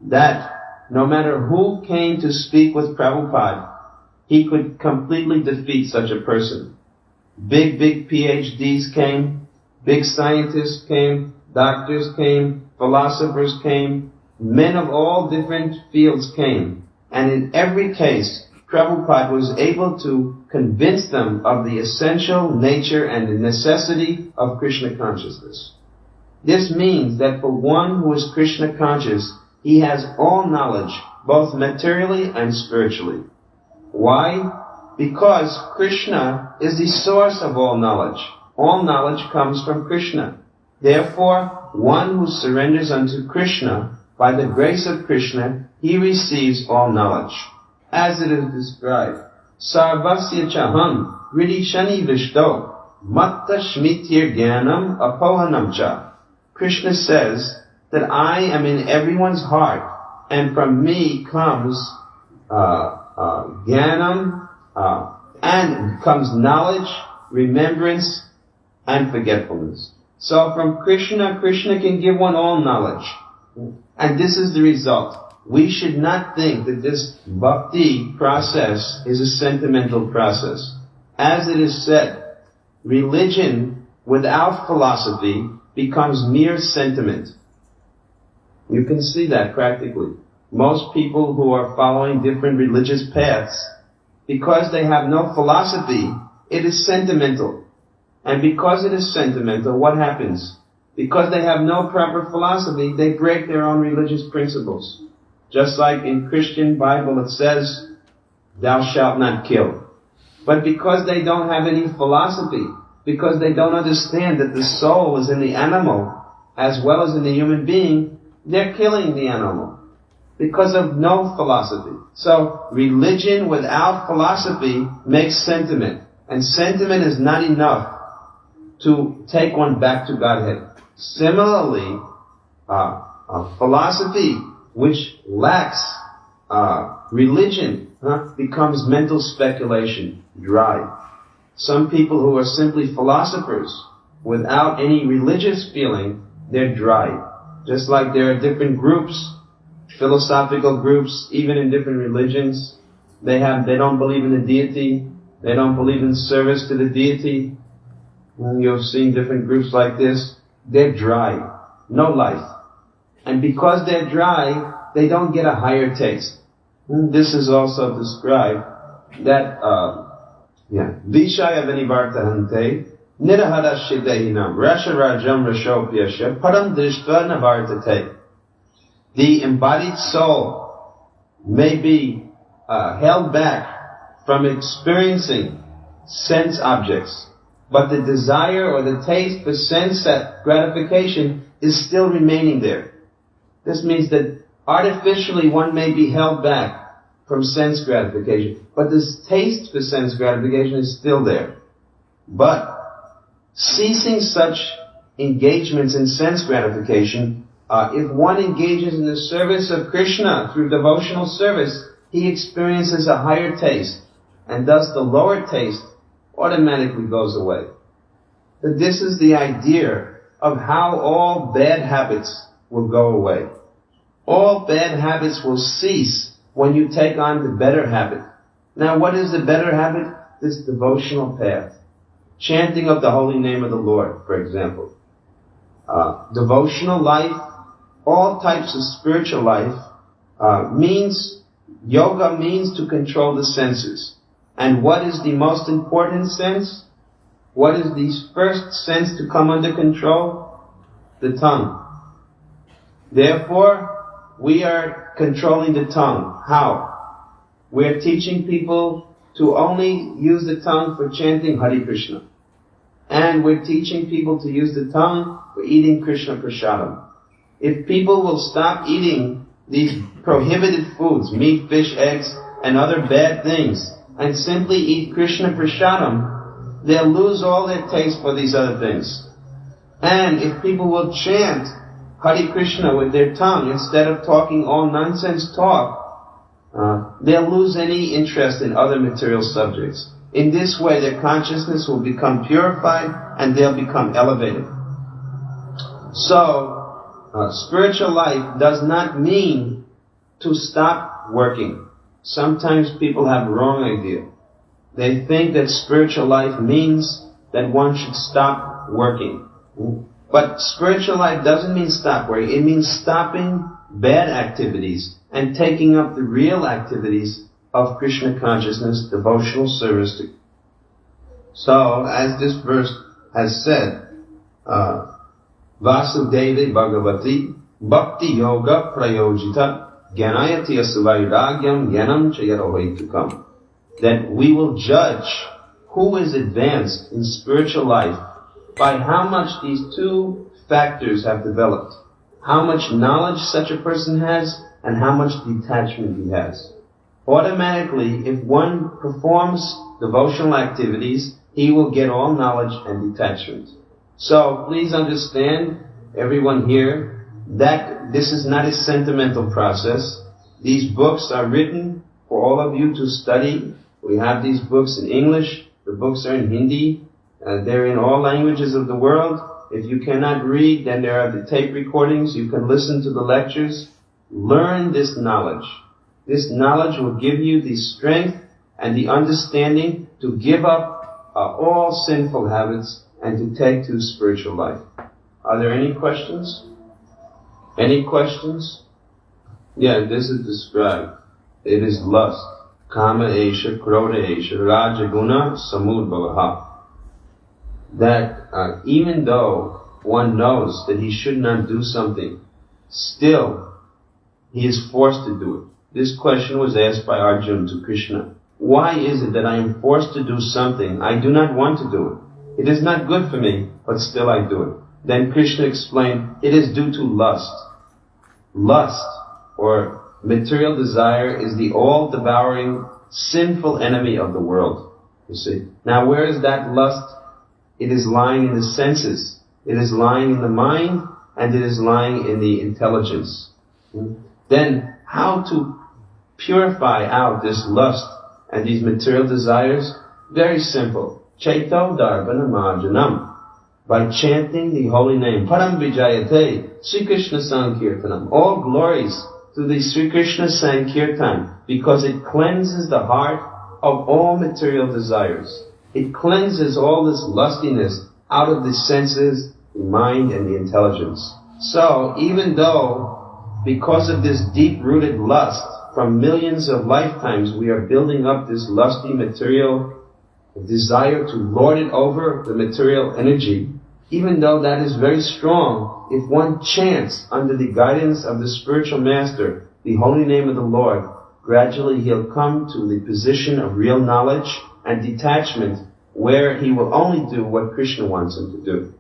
[SPEAKER 4] that no matter who came to speak with Prabhupada, he could completely defeat such a person. Big PhDs came, big scientists came, doctors came, philosophers came, men of all different fields came, and in every case, Prabhupada was able to convince them of the essential nature and the necessity of Krishna consciousness. This means that for one who is Krishna conscious, he has all knowledge, both materially and spiritually. Why? Because Krishna is the source of all knowledge. All knowledge comes from Krishna. Therefore, one who surrenders unto Krishna, by the grace of Krishna, he receives all knowledge. As it is described, Sarvasya chaham ridishani vishto matta shmitir jnanam apohanam cha. Krishna says that I am in everyone's heart, and from me comes jnanam, and comes knowledge, remembrance, and forgetfulness. So from Krishna, Krishna can give one all knowledge. And this is the result. We should not think that this bhakti process is a sentimental process. As it is said, religion without philosophy becomes mere sentiment. You can see that practically. most people who are following different religious paths, because they have no philosophy, it is sentimental. And because it is sentimental, what happens? Because they have no proper philosophy, they break their own religious principles. Just like in Christian Bible it says, thou shalt not kill. But because they don't have any philosophy, because they don't understand that the soul is in the animal as well as in the human being, they're killing the animal because of no philosophy. So religion without philosophy makes sentiment. And sentiment is not enough to take one back to Godhead. Similarly, philosophy which lacks religion becomes mental speculation, dry. Some people who are simply philosophers without any religious feeling, they're dry. Just like there are different groups, philosophical groups, even in different religions, they don't believe in the deity, they don't believe in service to the deity. You've seen different groups like this. They're dry. No life. And because they're dry, they don't get a higher taste. This is also described that, Vishaya vanivartahante, nirahara shidehinam, rasha rajam rashopyasha, param drishva navartate. The embodied soul may be held back from experiencing sense objects, but the desire or the taste for sense gratification is still remaining there. This means that artificially one may be held back from sense gratification, but this taste for sense gratification is still there. But ceasing such engagements in sense gratification, if one engages in the service of Krishna through devotional service, he experiences a higher taste, and thus the lower taste automatically goes away. But this is the idea of how all bad habits will go away. All bad habits will cease when you take on the better habit. Now what is the better habit? This devotional path. Chanting of the holy name of the Lord, for example. Devotional life, all types of spiritual life, yoga means to control the senses. And what is the most important sense? What is the first sense to come under control? The tongue. Therefore, we are controlling the tongue. How? We are teaching people to only use the tongue for chanting Hare Krishna. And we're teaching people to use the tongue for eating Krishna Prasadam. If people will stop eating these prohibited foods, meat, fish, eggs, and other bad things, and simply eat Krishna Prasadam, they'll lose all their taste for these other things. And if people will chant Hare Krishna with their tongue instead of talking all nonsense talk, they'll lose any interest in other material subjects. In this way, their consciousness will become purified and they'll become elevated. So, spiritual life does not mean to stop working. Sometimes people have a wrong idea. They think that spiritual life means that one should stop working. But spiritual life doesn't mean stop working. It means stopping bad activities and taking up the real activities of Krishna consciousness, devotional service. So, as this verse has said, Vasudeva Bhagavati Bhakti Yoga Prayojita Gyanayati Asavairagyam Gyanam Chayarohaitukam. That we will judge who is advanced in spiritual life by how much these two factors have developed. How much knowledge such a person has and how much detachment he has. Automatically, if one performs devotional activities, he will get all knowledge and detachment. So, please understand, everyone here, that this is not a sentimental process. These books are written for all of you to study. We have these books in English. The books are in Hindi. They're in all languages of the world. If you cannot read, then there are the tape recordings. You can listen to the lectures. Learn this knowledge. This knowledge will give you the strength and the understanding to give up all sinful habits and to take to spiritual life. Are there any questions? Any questions? Yeah, this is described. It is lust. Kama esha, krodha esha, rajaguna, samudbhavaha. That even though one knows that he should not do something, still he is forced to do it. This question was asked by Arjuna to Krishna. Why is it that I am forced to do something I do not want to do it? It is not good for me, but still I do it. Then Krishna explained, it is due to lust. Lust, or material desire, is the all-devouring, sinful enemy of the world. You see. Now where is that lust? It is lying in the senses. It is lying in the mind, and it is lying in the intelligence. Then how to purify out this lust and these material desires? Very simple. Chaito Darbana Marjanam. By chanting the holy name. Param Vijayate, Sri Krishna Sankirtanam. All glories to the Sri Krishna Sankirtan, because it cleanses the heart of all material desires. It cleanses all this lustiness out of the senses, the mind, and the intelligence. So, even though, because of this deep-rooted lust, from millions of lifetimes we are building up this lusty material desire to lord it over the material energy, even though that is very strong, if one chants under the guidance of the spiritual master, the holy name of the Lord, gradually he'll come to the position of real knowledge and detachment, where he will only do what Krishna wants him to do.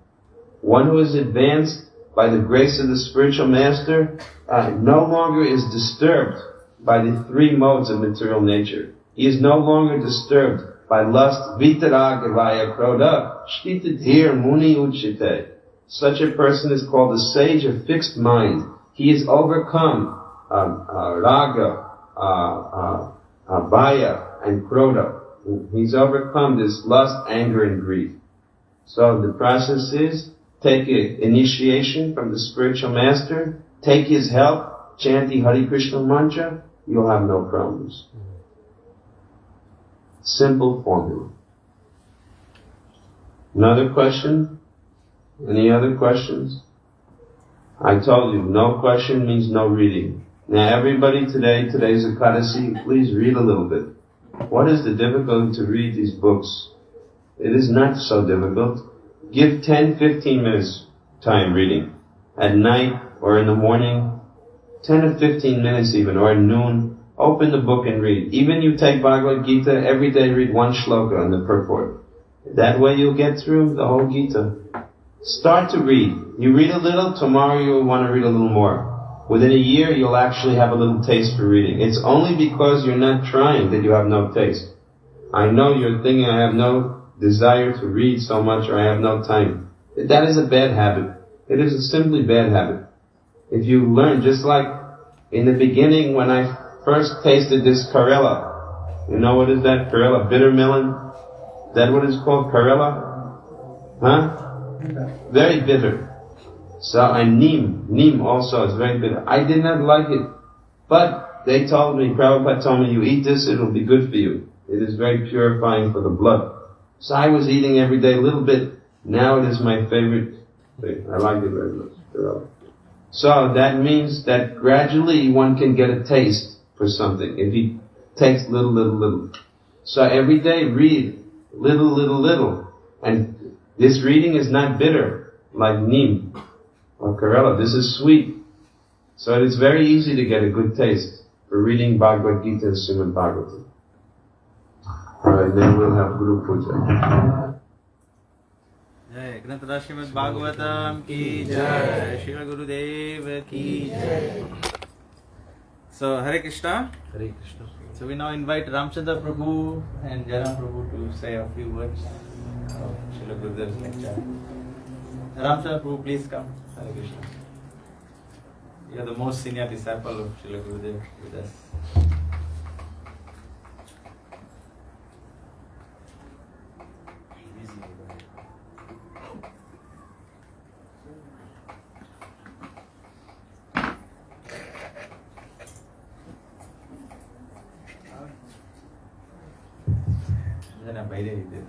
[SPEAKER 4] One who is advanced by the grace of the spiritual master no longer is disturbed by the three modes of material nature. He is no longer disturbed by lust, vitaraga, vaya, krodha, shtitatir, muni, uchite. Such a person is called the sage of fixed mind. He has overcome raga, vaya, and krodha. He's overcome this lust, anger, and greed. So the process is, take initiation from the spiritual master, take his help, chant the Hare Krishna mantra, you'll have no problems. Simple formula. Another question? Any other questions? I told you, no question means no reading. Now everybody today's Ekadasi, please read a little bit. What is the difficulty to read these books? It is not so difficult. Give 10-15 minutes time reading. At night or in the morning, 10 or 15 minutes even, or at noon, open the book and read. Even you take Bhagavad Gita, every day read one shloka on the purport. That way you'll get through the whole Gita. Start to read. You read a little, tomorrow you'll want to read a little more. Within a year you'll actually have a little taste for reading. It's only because you're not trying that you have no taste. I know you're thinking, I have no desire to read so much, or I have no time. That is a bad habit. It is a simply bad habit. If you learn, just like in the beginning when I first tasted this Karela. You know what is that Karela? Bitter melon? Is that what it's called? Karela? Huh? Very bitter. So, and neem also is very bitter. I did not like it. But they told me, Prabhupada told me, you eat this, it will be good for you. It is very purifying for the blood. So I was eating every day a little bit. Now it is my favorite thing. I like it very much. Karela. So that means that gradually one can get a taste for something if he takes little. So every day read little. And this reading is not bitter like neem or Karela. This is sweet. So it is very easy to get a good taste for reading Bhagavad Gita and Srimad Bhagavatam. Alright, then we'll have Guru Puja.
[SPEAKER 2] जय ग्रंथराज श्रीमद् भागवतम की जय श्री गुरुदेव की जय. So Hare Krishna.
[SPEAKER 1] Hare Krishna.
[SPEAKER 2] So we now invite Ramchandra Prabhu and Jaram Prabhu to say a few words of Srila Gurudev's lecture. Ramchandra Prabhu, please come. Hare Krishna. You are the most senior disciple of Srila Gurudev with us. বাইরে দিতে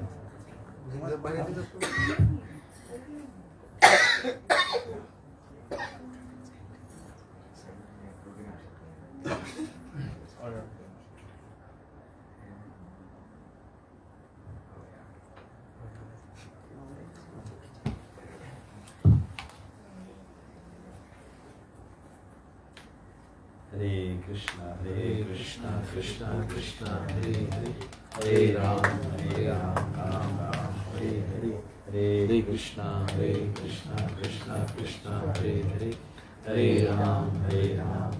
[SPEAKER 2] हरे कृष्णा
[SPEAKER 1] कृष्णा कृष्णा कृष्णा हरे हरे हरे राम राम राम हरे हरे हरे कृष्णा कृष्णा कृष्णा हरे हरे हरे राम राम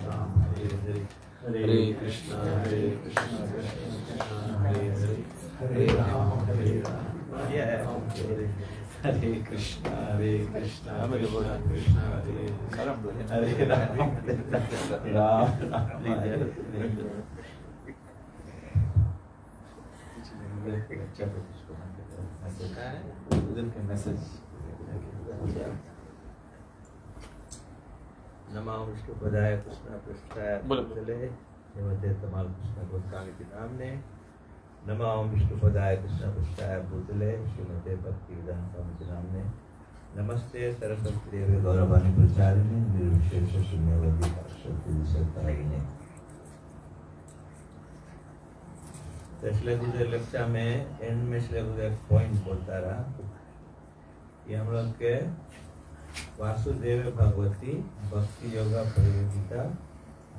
[SPEAKER 1] राम हरे हरे हरे कृष्णा कृष्णा कृष्णा हरे हरे हरे राम हरे कृष्णा कृष्णा कृष्णा हरे हरे राम
[SPEAKER 5] नमः विष्णुपदाय कृष्ण पृष्ठाय भूतले श्रीमते तमाल कृष्ण गोस्वामी के नाम ने नमः विष्णुपदाय कृष्ण पृष्ठाय भूतले श्रीमते भक्ति विधान स्वामी के नाम ने नमस्ते सरस्वती देवी गौरवाणी प्रचारिणी निर्विशेष शून्यवती सरस्वती विशेषतारिणी। पिछले दूसरे लेक्चर में एंड में पिछले एक पॉइंट बोलता रहा कि हम लोग के वासुदेव भगवती भक्ति योगा परियोगिता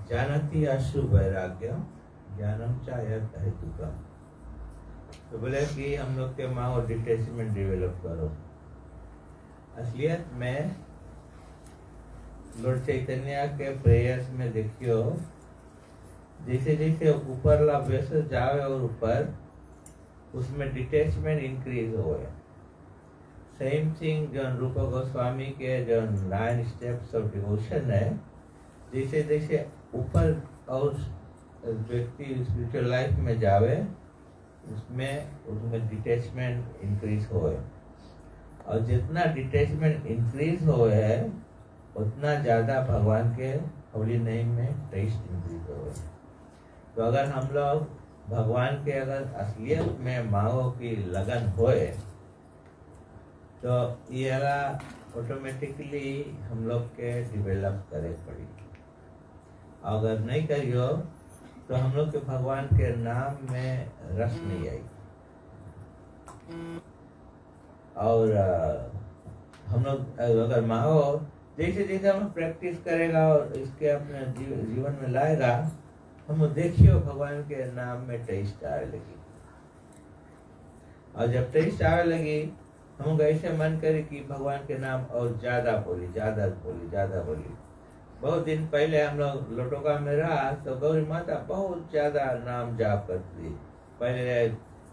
[SPEAKER 5] जानती आशु वैराग्य ज्ञानम चायत हेतुका। तो बोले कि हम लोग के माँ और डिटैचमेंट डेवलप करो। असलियत में लॉर्ड चैतन्य के प्रेयर्स में देखियो जैसे जैसे ऊपर ला वैसे जावे और ऊपर उसमें डिटैचमेंट इंक्रीज हो। सेम थिंग जो रूप गोस्वामी के जो 9 स्टेप्स ऑफ डिवोशन है, जैसे जैसे ऊपर और व्यक्ति स्पिरिचुअल लाइफ में जावे उसमें डिटैचमेंट इंक्रीज होए और जितना डिटैचमेंट इंक्रीज होए है उतना ज़्यादा भगवान के होली नेम में टेस्ट इंक्रीज होए। तो अगर हम लोग भगवान के अगर असलियत में माओ की लगन होए तो ये ऑटोमेटिकली हम लोग के डिवेलप करे पड़ी। अगर नहीं करियो तो हम लोग के भगवान के नाम में रस नहीं आई। और हम लोग अगर माओ जैसे जैसे हम प्रैक्टिस करेगा और इसके अपने जीवन में लाएगा हम देखियो भगवान के नाम में टेस्ट आने लगी। और जब टेस्ट आने लगी हम ऐसे मन करे कि भगवान के नाम और ज्यादा बोली। बहुत दिन पहले हम लोग लोटोका में रहा तो गौरी माता बहुत ज्यादा नाम जाप करती। पहले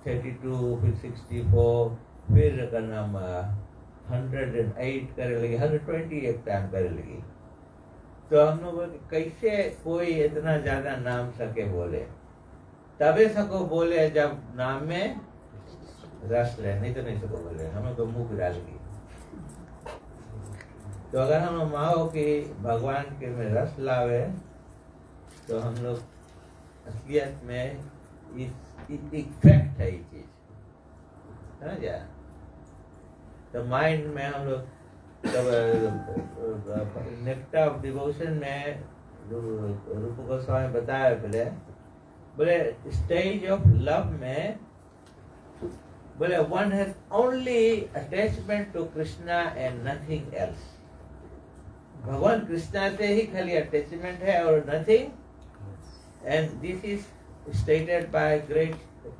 [SPEAKER 5] 32 फिर 64 फिर का नाम 108 करे लगी, 120 एक टाइम करे लगी। तो हम लोग कैसे कोई इतना ज्यादा नाम सके बोले, तबे सको बोले जब नाम में रस ले, नहीं तो नहीं सको बोले, हमें तो मुंह गिरा लगी। तो अगर हम माओ कि भगवान के में रस लावे तो हम लोग असलियत में इफेक्ट है ये चीज, समझ गया। तो माइंड में हम लोग नेक्टर ऑफ डिवोशन में रूप गोस्वामी बताया बोले स्टेज ऑफ लव में बोले one has only attachment to Krishna and nothing else. भगवान कृष्णा से ही खाली अटैचमेंट है और nothing. And this is stated by great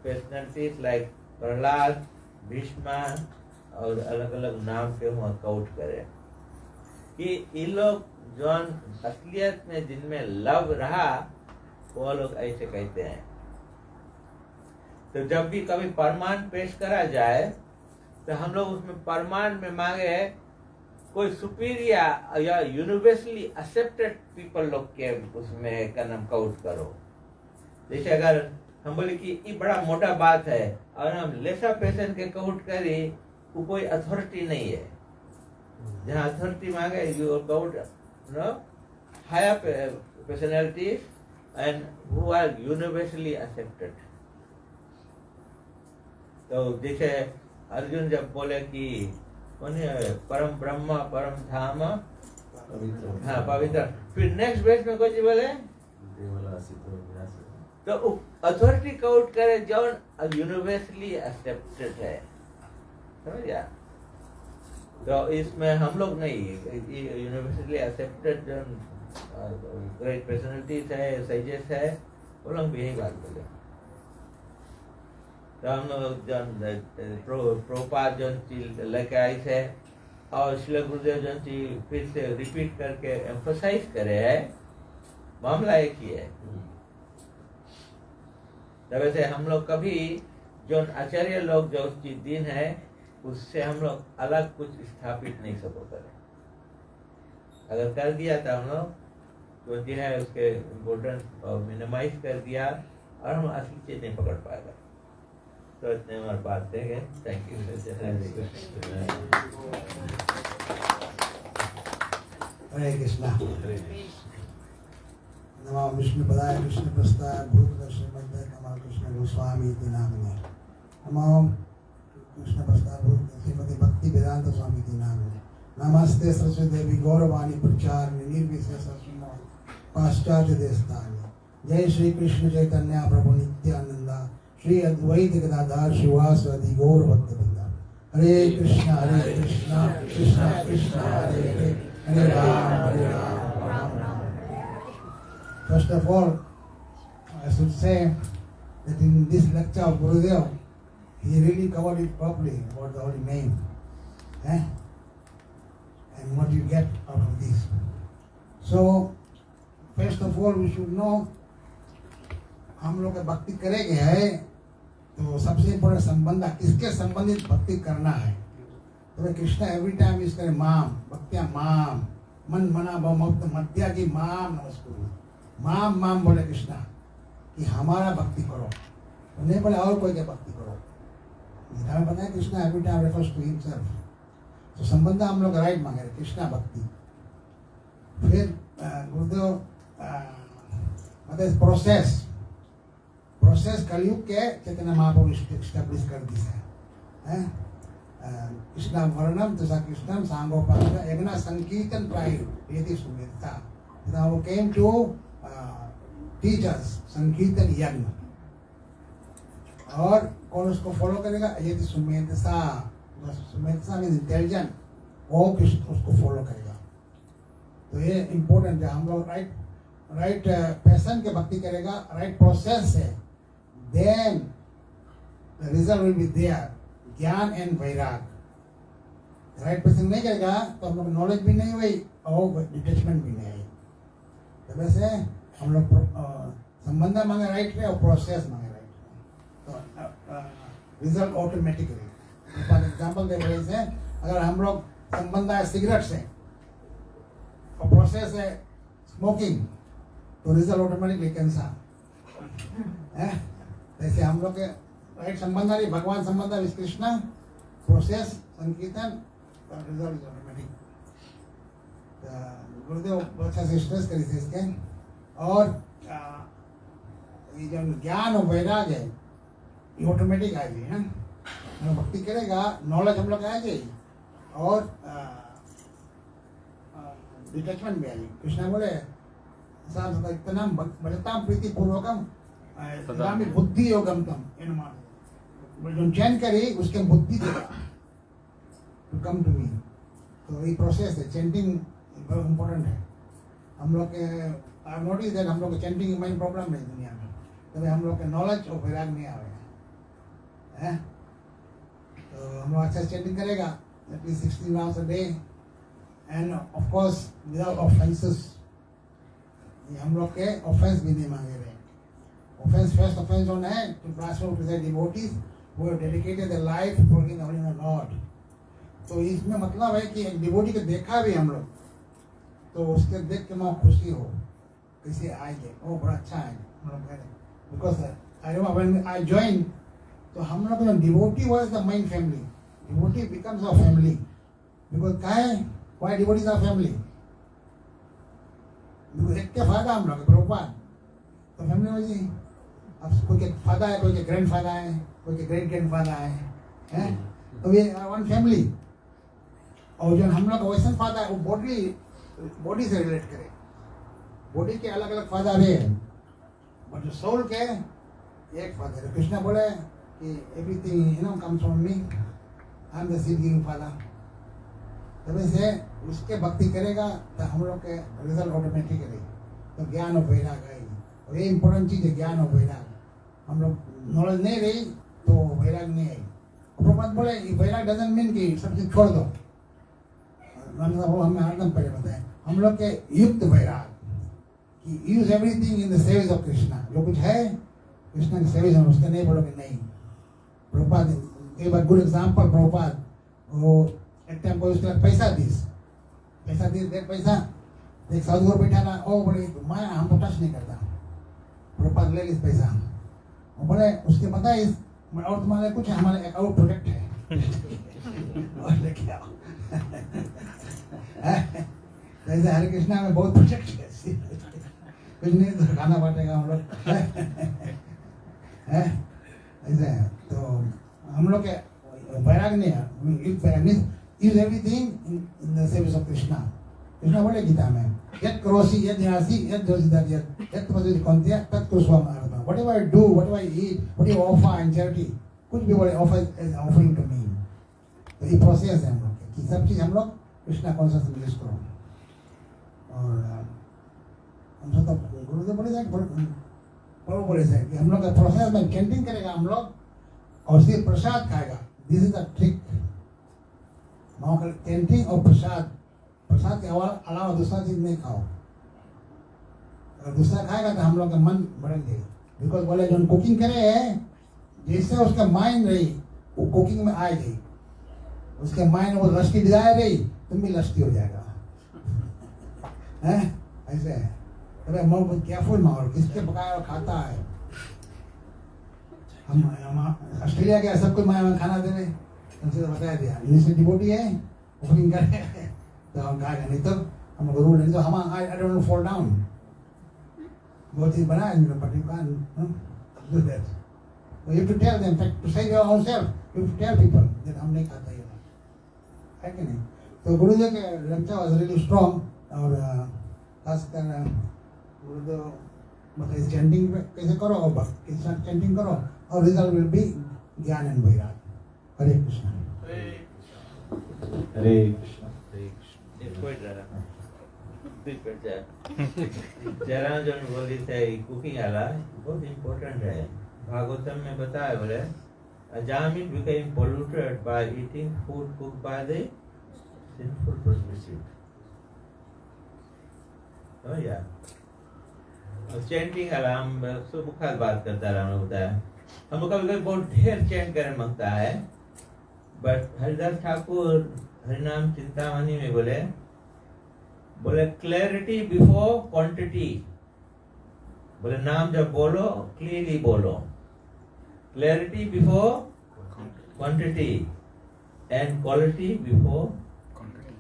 [SPEAKER 5] personalities like Prahlad, Bhishma और अलग अलग नाम के हम काउंट करें कि ये लोग जो असलियत में जिनमें लव रहा वो लोग ऐसे कहते हैं। तो जब भी कभी परमान पेश करा जाए तो हम लोग उसमें परमान में मांगे कोई सुपीरियर या यूनिवर्सली एक्सेप्टेड पीपल लोग के उसमें का नाम काउंट करो। जैसे अगर हम बोले कि ये बड़ा मोटा बात है और हम लेसा पेशेंट के काउंट करें वो कोई अथॉरिटी नहीं है। जहाँ अथॉरिटी मांगे you count no higher personalities and who are universally accepted. तो जैसे अर्जुन जब बोले कि परम ब्रह्म परम धाम हाँ पवित्र, फिर नेक्स्ट बेस में कुछ बोले तो अथॉरिटी काउंट करे जो यूनिवर्सली एक्सेप्टेड है, समझ गया। तो इसमें हम लोग नहीं यूनिवर्सली एक्सेप्टेड जो ग्रेट पर्सनैलिटीज है, सजेस है, वो लोग भी यही बात बोले। तो हम लोग प्रोपाद जो चीज लेके आई थे और श्री गुरुदेव जो चीज फिर से रिपीट करके एम्फोसाइज करे है, मामला एक ही है। तो वैसे हम लोग कभी जो आचार्य लोग जो चीज दिन है उससे हम लोग अलग कुछ स्थापित नहीं सको करे। अगर कर दिया तो हम लोग जो चीज है उसके इम्पोर्टेंस मिनिमाइज कर दिया और हम असली चीज नहीं पकड़ पाएगा। तो इतने हमारी बात है। Thank you.
[SPEAKER 3] हरे कृष्णा। नमो विष्णुपदाय कृष्णप्रस्थाय भूतदर्शनमध्य नमः कृष्ण गोस्वामी इति नामिने। नमो कृष्णप्रस्थाय भूत श्रीमती भक्ति वेदांत स्वामी इति नामिने। नमस्ते सरस्वती देवी गौरवाणी प्रचारिणी निर्विशेष शून्य पाश्चात्य देशतानि। जय श्री कृष्ण चैतन्य प्रभु नित्यानंदा श्री अद्वैत गदाधर शिवासादि गौर भक्तवृंदा। हरे Krishna Krishna Krishna Hare Hare Hare Ram Ram Ram. First of all, I should say that in this lecture of Gurudev, he really covered it properly about the holy name, and what you get out of this. So, first of all, we should know हम लोग भक्ति करेंगे है तो सबसे important संबंध किसके संबंधित भक्ति करना है। तो कृष्णा एवरी टाइम इज करे माम भक्त्या माम मन मना भक्त मध्या की माम नमस्कुरु। माम माम बोले कृष्णा कि हमारा भक्ति करो, तो नहीं बोले और कोई क्या भक्ति करो। हमें पता है Krishna every time refers to himself. तो संबंध हम लोग राइट मांगे कृष्णा भक्ति। फिर गुरुदेव मतलब प्रोसेस कलयुग के चैतन्य महाप्रभु स्टैब्लिश कर दी है। कृष्णा वर्णम तथा कृष्णम सांगोपांग यज्ञ संकीर्तन प्राय यदि सुमेधता। Now we came to teach us संकीर्तन यज्ञ, और कौन उसको फॉलो करेगा यदि सुमेधसा। सुमेधसा मीन्स इंटेलिजेंट, वो कृष्ण उसको फॉलो करेगा। तो ये इम्पोर्टेंट है। हम लोग राइट पैशन के भक्ति करेगा, राइट प्रोसेस है, then the result will be there, ज्ञान एंड वैराग। राइट पैशन नहीं करेगा तो हम लोग नॉलेज भी नहीं हुई और डिटेचमेंट भी नहीं आई। तो वैसे हम लोग संबंध मांगे राइट है और प्रोसेस मांगे राइट है, तो रिजल्ट ऑटोमेटिकली। फॉर एग्जाम्पल दे रहे हैं, अगर हम लोग संबंध है सिगरेट से और प्रोसेस है स्मोकिंग, तो रिजल्ट ऑटोमेटिकली कैंसर है। जैसे हम लोग के राइट संबंध है भगवान संबंध है कृष्णा, प्रोसेस संकीर्तन, रिजल्ट इज ऑटोमेटिक। गुरुदेव बहुत अच्छा से स्ट्रेस करी थे इसके। और ये जो ज्ञान और वैराग है ये ऑटोमेटिक आएगी है। भक्ति करेगा नॉलेज हम लोग आएगी और डिटैचमेंट भी आएगी। कृष्णा बोले इतना भजता प्रीति पूर्वकम बुद्धि योगम तम, जो चैन करी उसके बुद्धि देगा टू कम टू मी। तो ये प्रोसेस है, चैंटिंग बहुत इम्पोर्टेंट है। हम लोग के आई नोटिस दैट हम लोग के चैंटिंग मेन प्रॉब्लम है दुनिया में, तभी हम लोग के नॉलेज और वैराग नहीं आ रहे हैं। तो हम लोग अच्छा चैंटिंग करेगा at least 16 rounds a day, end of course without offences. हम लोग के ऑफेंस भी नहीं मांगे रहे। ऑफेंस फर्स्ट ऑफेंस जो है to blaspheme to the devotees who have dedicated their life for the holy lord. तो इसमें मतलब है कि एक डिवोटी को देखा भी हम लोग, तो उसके देख के मैं खुशी हो कैसे आएंगे, वो बड़ा अच्छा है because I remember when I join, तो हम लोग जो devotee was the main family, devotee becomes a family because क्या है व्हाई डिवोटीज आर फैमिली, एक के फायदा हम लोग प्रभुपाद तो फैमिली में जी। अब कोई के फायदा है, कोई के ग्रैंड फायदा है, कोई के ग्रेट ग्रैंड फायदा है, तो ये वन फैमिली। और जो हम लोग का वैसा फायदा है वो बॉडी से रिलेट करे, बॉडी के अलग अलग फायदा भी है, और जो सोल के एक फायदा है। कृष्णा बोले कि everything comes from me, I am the seed giving father. तभी से उसके भक्ति करेगा तो हम लोग के रिजल्ट ऑटोमेटिकली। तो ज्ञान और वैराग है, और ये इम्पोर्टेंट चीज है, ज्ञान और वैराग। हम लोग नॉलेज नहीं रही तो वैराग नहीं आई। प्रभुपाद बोले वैराग डजंट मीन कि सब चीज छोड़ दो, मतलब हमें हरदम पहले बताए हम लोग के युक्त वैराग कि use everything in the service of Krishna. जो कुछ है कृष्णा की सर्विस में, उसके नहीं बोलोगे नहीं। प्रभुपाद एक बार गुड एग्जाम्पल, प्रभुपाद वो एक टाइम कोई उसके पैसा दीस देख पैसा एक साधु बैठा ना, ओ बोले मैं हम तो टच नहीं करता। प्रभुपाद ले लीस पैसा, वो बोले उसके बताए और तुम्हारे कुछ हमारे एक और प्रोडक्ट है और लेके आओ। जैसे हरे कृष्णा में बहुत प्रोजेक्ट है, कुछ नहीं तो खाना बांटेगा हम लोग। ऐसे तो हम लोग के वैराग नहीं है, use everything in the service of Krishna. Krishna बोले गीता में यत् करोसि यत् न्यासि यत् जोजिदार यत् तपस्वी कौन्तेय तत् कुरुष्व महारथ। Whatever I do, whatever I eat, what you offer in charity, कुछ भी बोले offer is offering to me. तो ये प्रोसेस है हम लोग की सब चीज हम लोग कृष्णा कॉन्शियस में यूज करो। और हम सब तो गुरुदेव बोले थे बोले थे कि हम लोग का प्रोसेस में चैंटिंग करेगा हम लोग और सिर्फ प्रसाद खाएगा। This is the trick. Chanting और प्रसाद के अलावा दूसरा चीज नहीं खाओ। अगर दूसरा खाएगा तो हम लोग का मन बढ़ जाएगा। बिकॉज बोले जो कुकिंग करे जैसे उसका माइंड रही वो कुकिंग में आएगी, उसके माइंड वो लस्ट की डिजायर रही तुम भी लस्टी हो जाएगा। ऐसे है। अरे मैं केयरफुल माहौल किसके पकाया और खाता है। हम ऑस्ट्रेलिया के सब कोई माया खाना दे रहे, उनसे तो बताया दिया इनसे डिवोटी है कुकिंग करे तो हम खाएगा, नहीं तो हम रूल नहीं तो हम I don't want to fall down. बहुत चीज बनाया but you can do that. So you have to tell them, to save your own self, you have to tell people that हम नहीं खाता ये है कि नहीं। तो गुरुदेव के लेक्चर वाज रियली स्ट्रॉन्ग। और खासकर गुरुदेव बताइए चैंटिंग कैसे करो और भक्ति के साथ चैंटिंग करो और रिजल्ट विल बी ज्ञान एंड वैराग। हरे कृष्णा
[SPEAKER 2] हरे कृष्णा।
[SPEAKER 5] जरा जो बोली थे कुकिंग वाला बहुत इम्पोर्टेंट है। भागवतम में बताया बोले Ajamit became polluted by eating food cooked by the sinful prostitute. Oh yeah. और चैंटिंग वाला हम सुबह बात करता रहा होता है। हम कभी कभी बहुत ढेर चैंट करने मांगता है, बट हरिदास ठाकुर हरिनाम चिंतामणि में बोले क्लैरिटी बिफोर क्वांटिटी। बोले नाम जब बोलो क्लियरली बोलो, clarity before quantity and quality before quantity.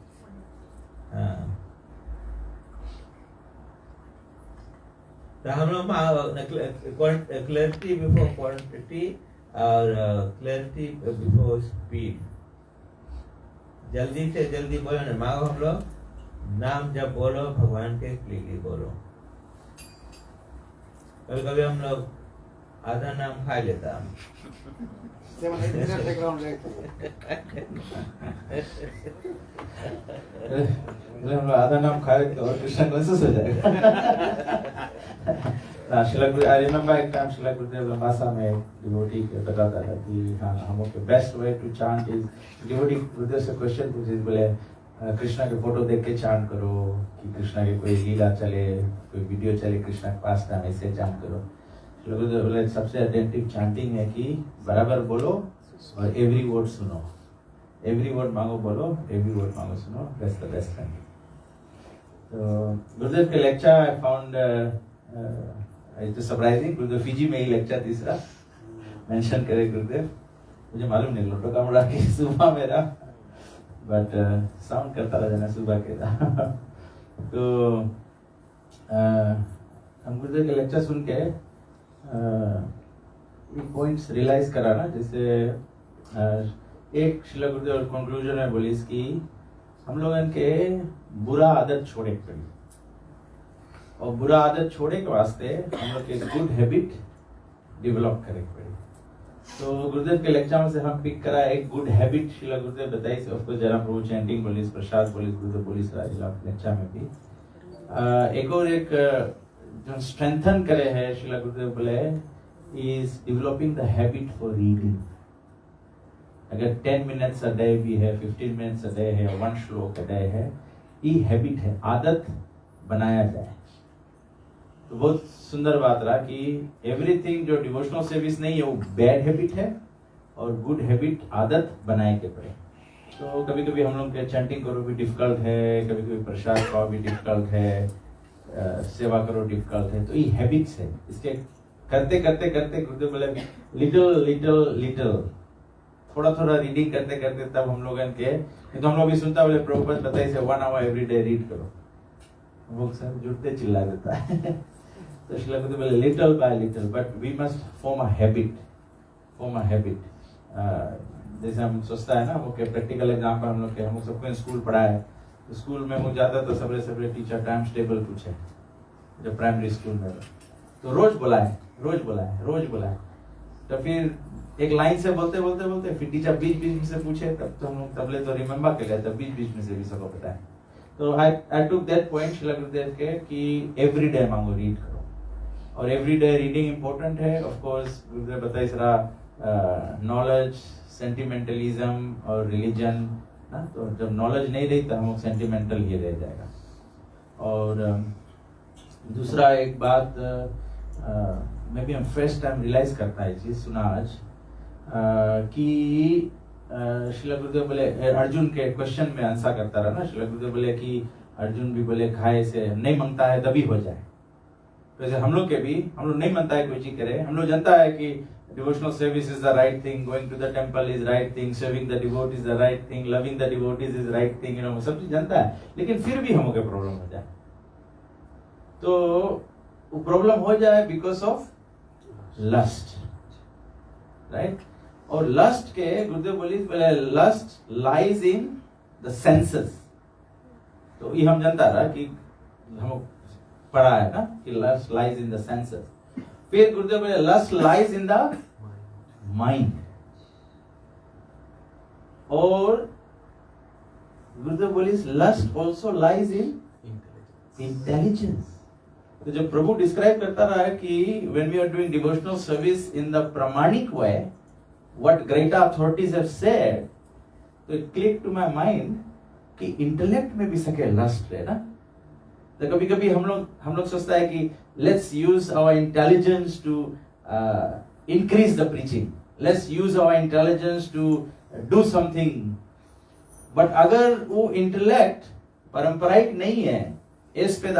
[SPEAKER 5] हाँ, तो हम लोग क्लैरिटी बिफोर क्वांटिटी और क्लैरिटी बिफोर स्पीड। जल्दी से जल्दी बोलो ना मांगो। हम लोग नाम जब बोलो भगवान के क्लियरली बोलो। कभी कभी हम लोग आधा नाम खा लेता हम।
[SPEAKER 2] आधा नाम खाए तो और कृष्ण कॉन्शियस हो जाएगा। आई रिमेम्बर एक टाइम श्रीला गुरुदेव लंबासा में डिवोटी बताता था कि हाँ हम लोग best way to chant is, devotee Gurudev से क्वेश्चन पूछे, बोले कृष्णा के फोटो देख के चांट करो कि कृष्णा के कोई लीला चले, कोई वीडियो चले कृष्णा के पास टाइम ऐसे चांट करो। गुरुदेव बोले सबसे ऑथेंटिक चांटिंग है कि बराबर बोलो और एवरी वर्ड सुनो। एवरी वर्ड मांगो बोलो, एवरी वर्ड मांगो सुनो, दैट्स द बेस्ट थिंग। तो गुरुदेव के lecture I found it surprising. Gurudev Fiji में ही लेक्चर तीसरा मेंशन करे गुरुदेव, मुझे मालूम नहीं लोटो का मुड़ा कि सुबह मेरा, बट साउंड करता रहा जाना सुबह के था। तो हम गुरुदेव के लेक्चर सुन के पॉइंट्स रियलाइज करा ना, जैसे एक श्रीला गुरुदेव कंक्लूजन में बोली इसकी हम लोगों के बुरा आदत छोड़े पड़ी, और बुरा आदत छोड़े के वास्ते हम लोग के गुड हैबिट डेवलप करे पड़ी। तो गुरुदेव के लेक्चर में से हम पिक करा एक गुड हैबिट शिला गुरुदेव बताई से ऑफ कोर्स जरा प्रभु चैंटिंग बोली प्रसाद बोली गुरुदेव बोली शिला लेक्चर में भी एक और एक जो स्ट्रेंथन करे है शिला गुरुदेव बोले is developing the habit for reading. अगर 10 minutes a day भी है 15 minutes a day है 1 श्लोक a day है ये हैबिट है आदत बनाया जाए तो बहुत सुंदर बात रहा कि एवरीथिंग जो डिवोशनल सर्विस नहीं है वो बैड हैबिट है और गुड हैबिट आदत बनाए के पड़े तो कभी कभी हम लोग के चैंटिंग करो भी डिफिकल्ट है कभी कभी प्रसाद पाओ भी डिफिकल्ट है सेवा करो डिफिकल्ट है तो ये हैबिट्स है इसके करते करते करते गुरुदेव बोले लिटिल लिटिल लिटिल थोड़ा थोड़ा रीडिंग करते करते तब हम लोग के तो हम लोग भी सुनता बोले प्रभुपाद बताइए से 1 hour एवरी डे रीड करो वो सर जुड़ते चिल्ला देता है तो श्रीला गुरुदेव बोले little by little but we must form a habit जैसे हम सोचता है ना वो के प्रैक्टिकल एग्जाम पर हम लोग के हम सबको स्कूल पढ़ा है तो स्कूल में वो जाता तो सबरे टीचर टाइम्स टेबल पूछे जब प्राइमरी स्कूल में तो रोज बोला है तो फिर एक लाइन से बोलते फिर टीचर बीच में से पूछे तब तो हम लोग तबले तो रिमेम्बर कर लेते बीच में से भी सबको पता है तो आई टुक दैट पॉइंट श्रीला गुरुदेव के कि एवरी डे मांगो रीड करो और एवरी डे रीडिंग इंपॉर्टेंट है ऑफ कोर्स गुरुदेव बताइए सरा नॉलेज सेंटिमेंटलिज्म और रिलीजन ना तो जब नॉलेज नहीं रही तो हम लोग सेंटिमेंटल ही रह जाएगा और दूसरा एक बात मैं भी हम फर्स्ट टाइम रियलाइज करता है चीज सुना आज कि श्रीला गुरुदेव बोले अर्जुन के क्वेश्चन में आंसर करता रहा ना श्रीला गुरुदेव बोले कि अर्जुन भी बोले खाए से नहीं मांगता है तभी हो जाए तो जैसे हम लोग के भी हम लोग नहीं मानता है कोई चीज करे हम लोग जानता है कि devotional service is the right thing going to the temple is right thing serving the devotees is the right thing loving the devotees is right thing you know सब चीज जानता है लेकिन फिर भी हम लोग प्रॉब्लम हो जाए तो वो प्रॉब्लम हो जाए बिकॉज ऑफ लस्ट राइट और लस्ट के गुरुदेव बोले lust lies in the senses तो ये हम जानता रहा कि हम पढ़ा है ना कि lust lies in the senses फिर गुरुदेव बोले lust lies in the mind और गुरुदेव बोले lust also lies in intelligence तो जब प्रभु डिस्क्राइब करता रहा है कि when we are doing devotional service in the pramanic way, what greater authorities have said, तो it clicked to my mind कि इंटेलेक्ट में भी सके लस्ट है ना तो कभी कभी हम लोग सोचता है कि let's use our intelligence to increase the preaching, let's use our intelligence to do something, but अगर वो इंटेलेक्ट पारंपरिक नहीं है इस पे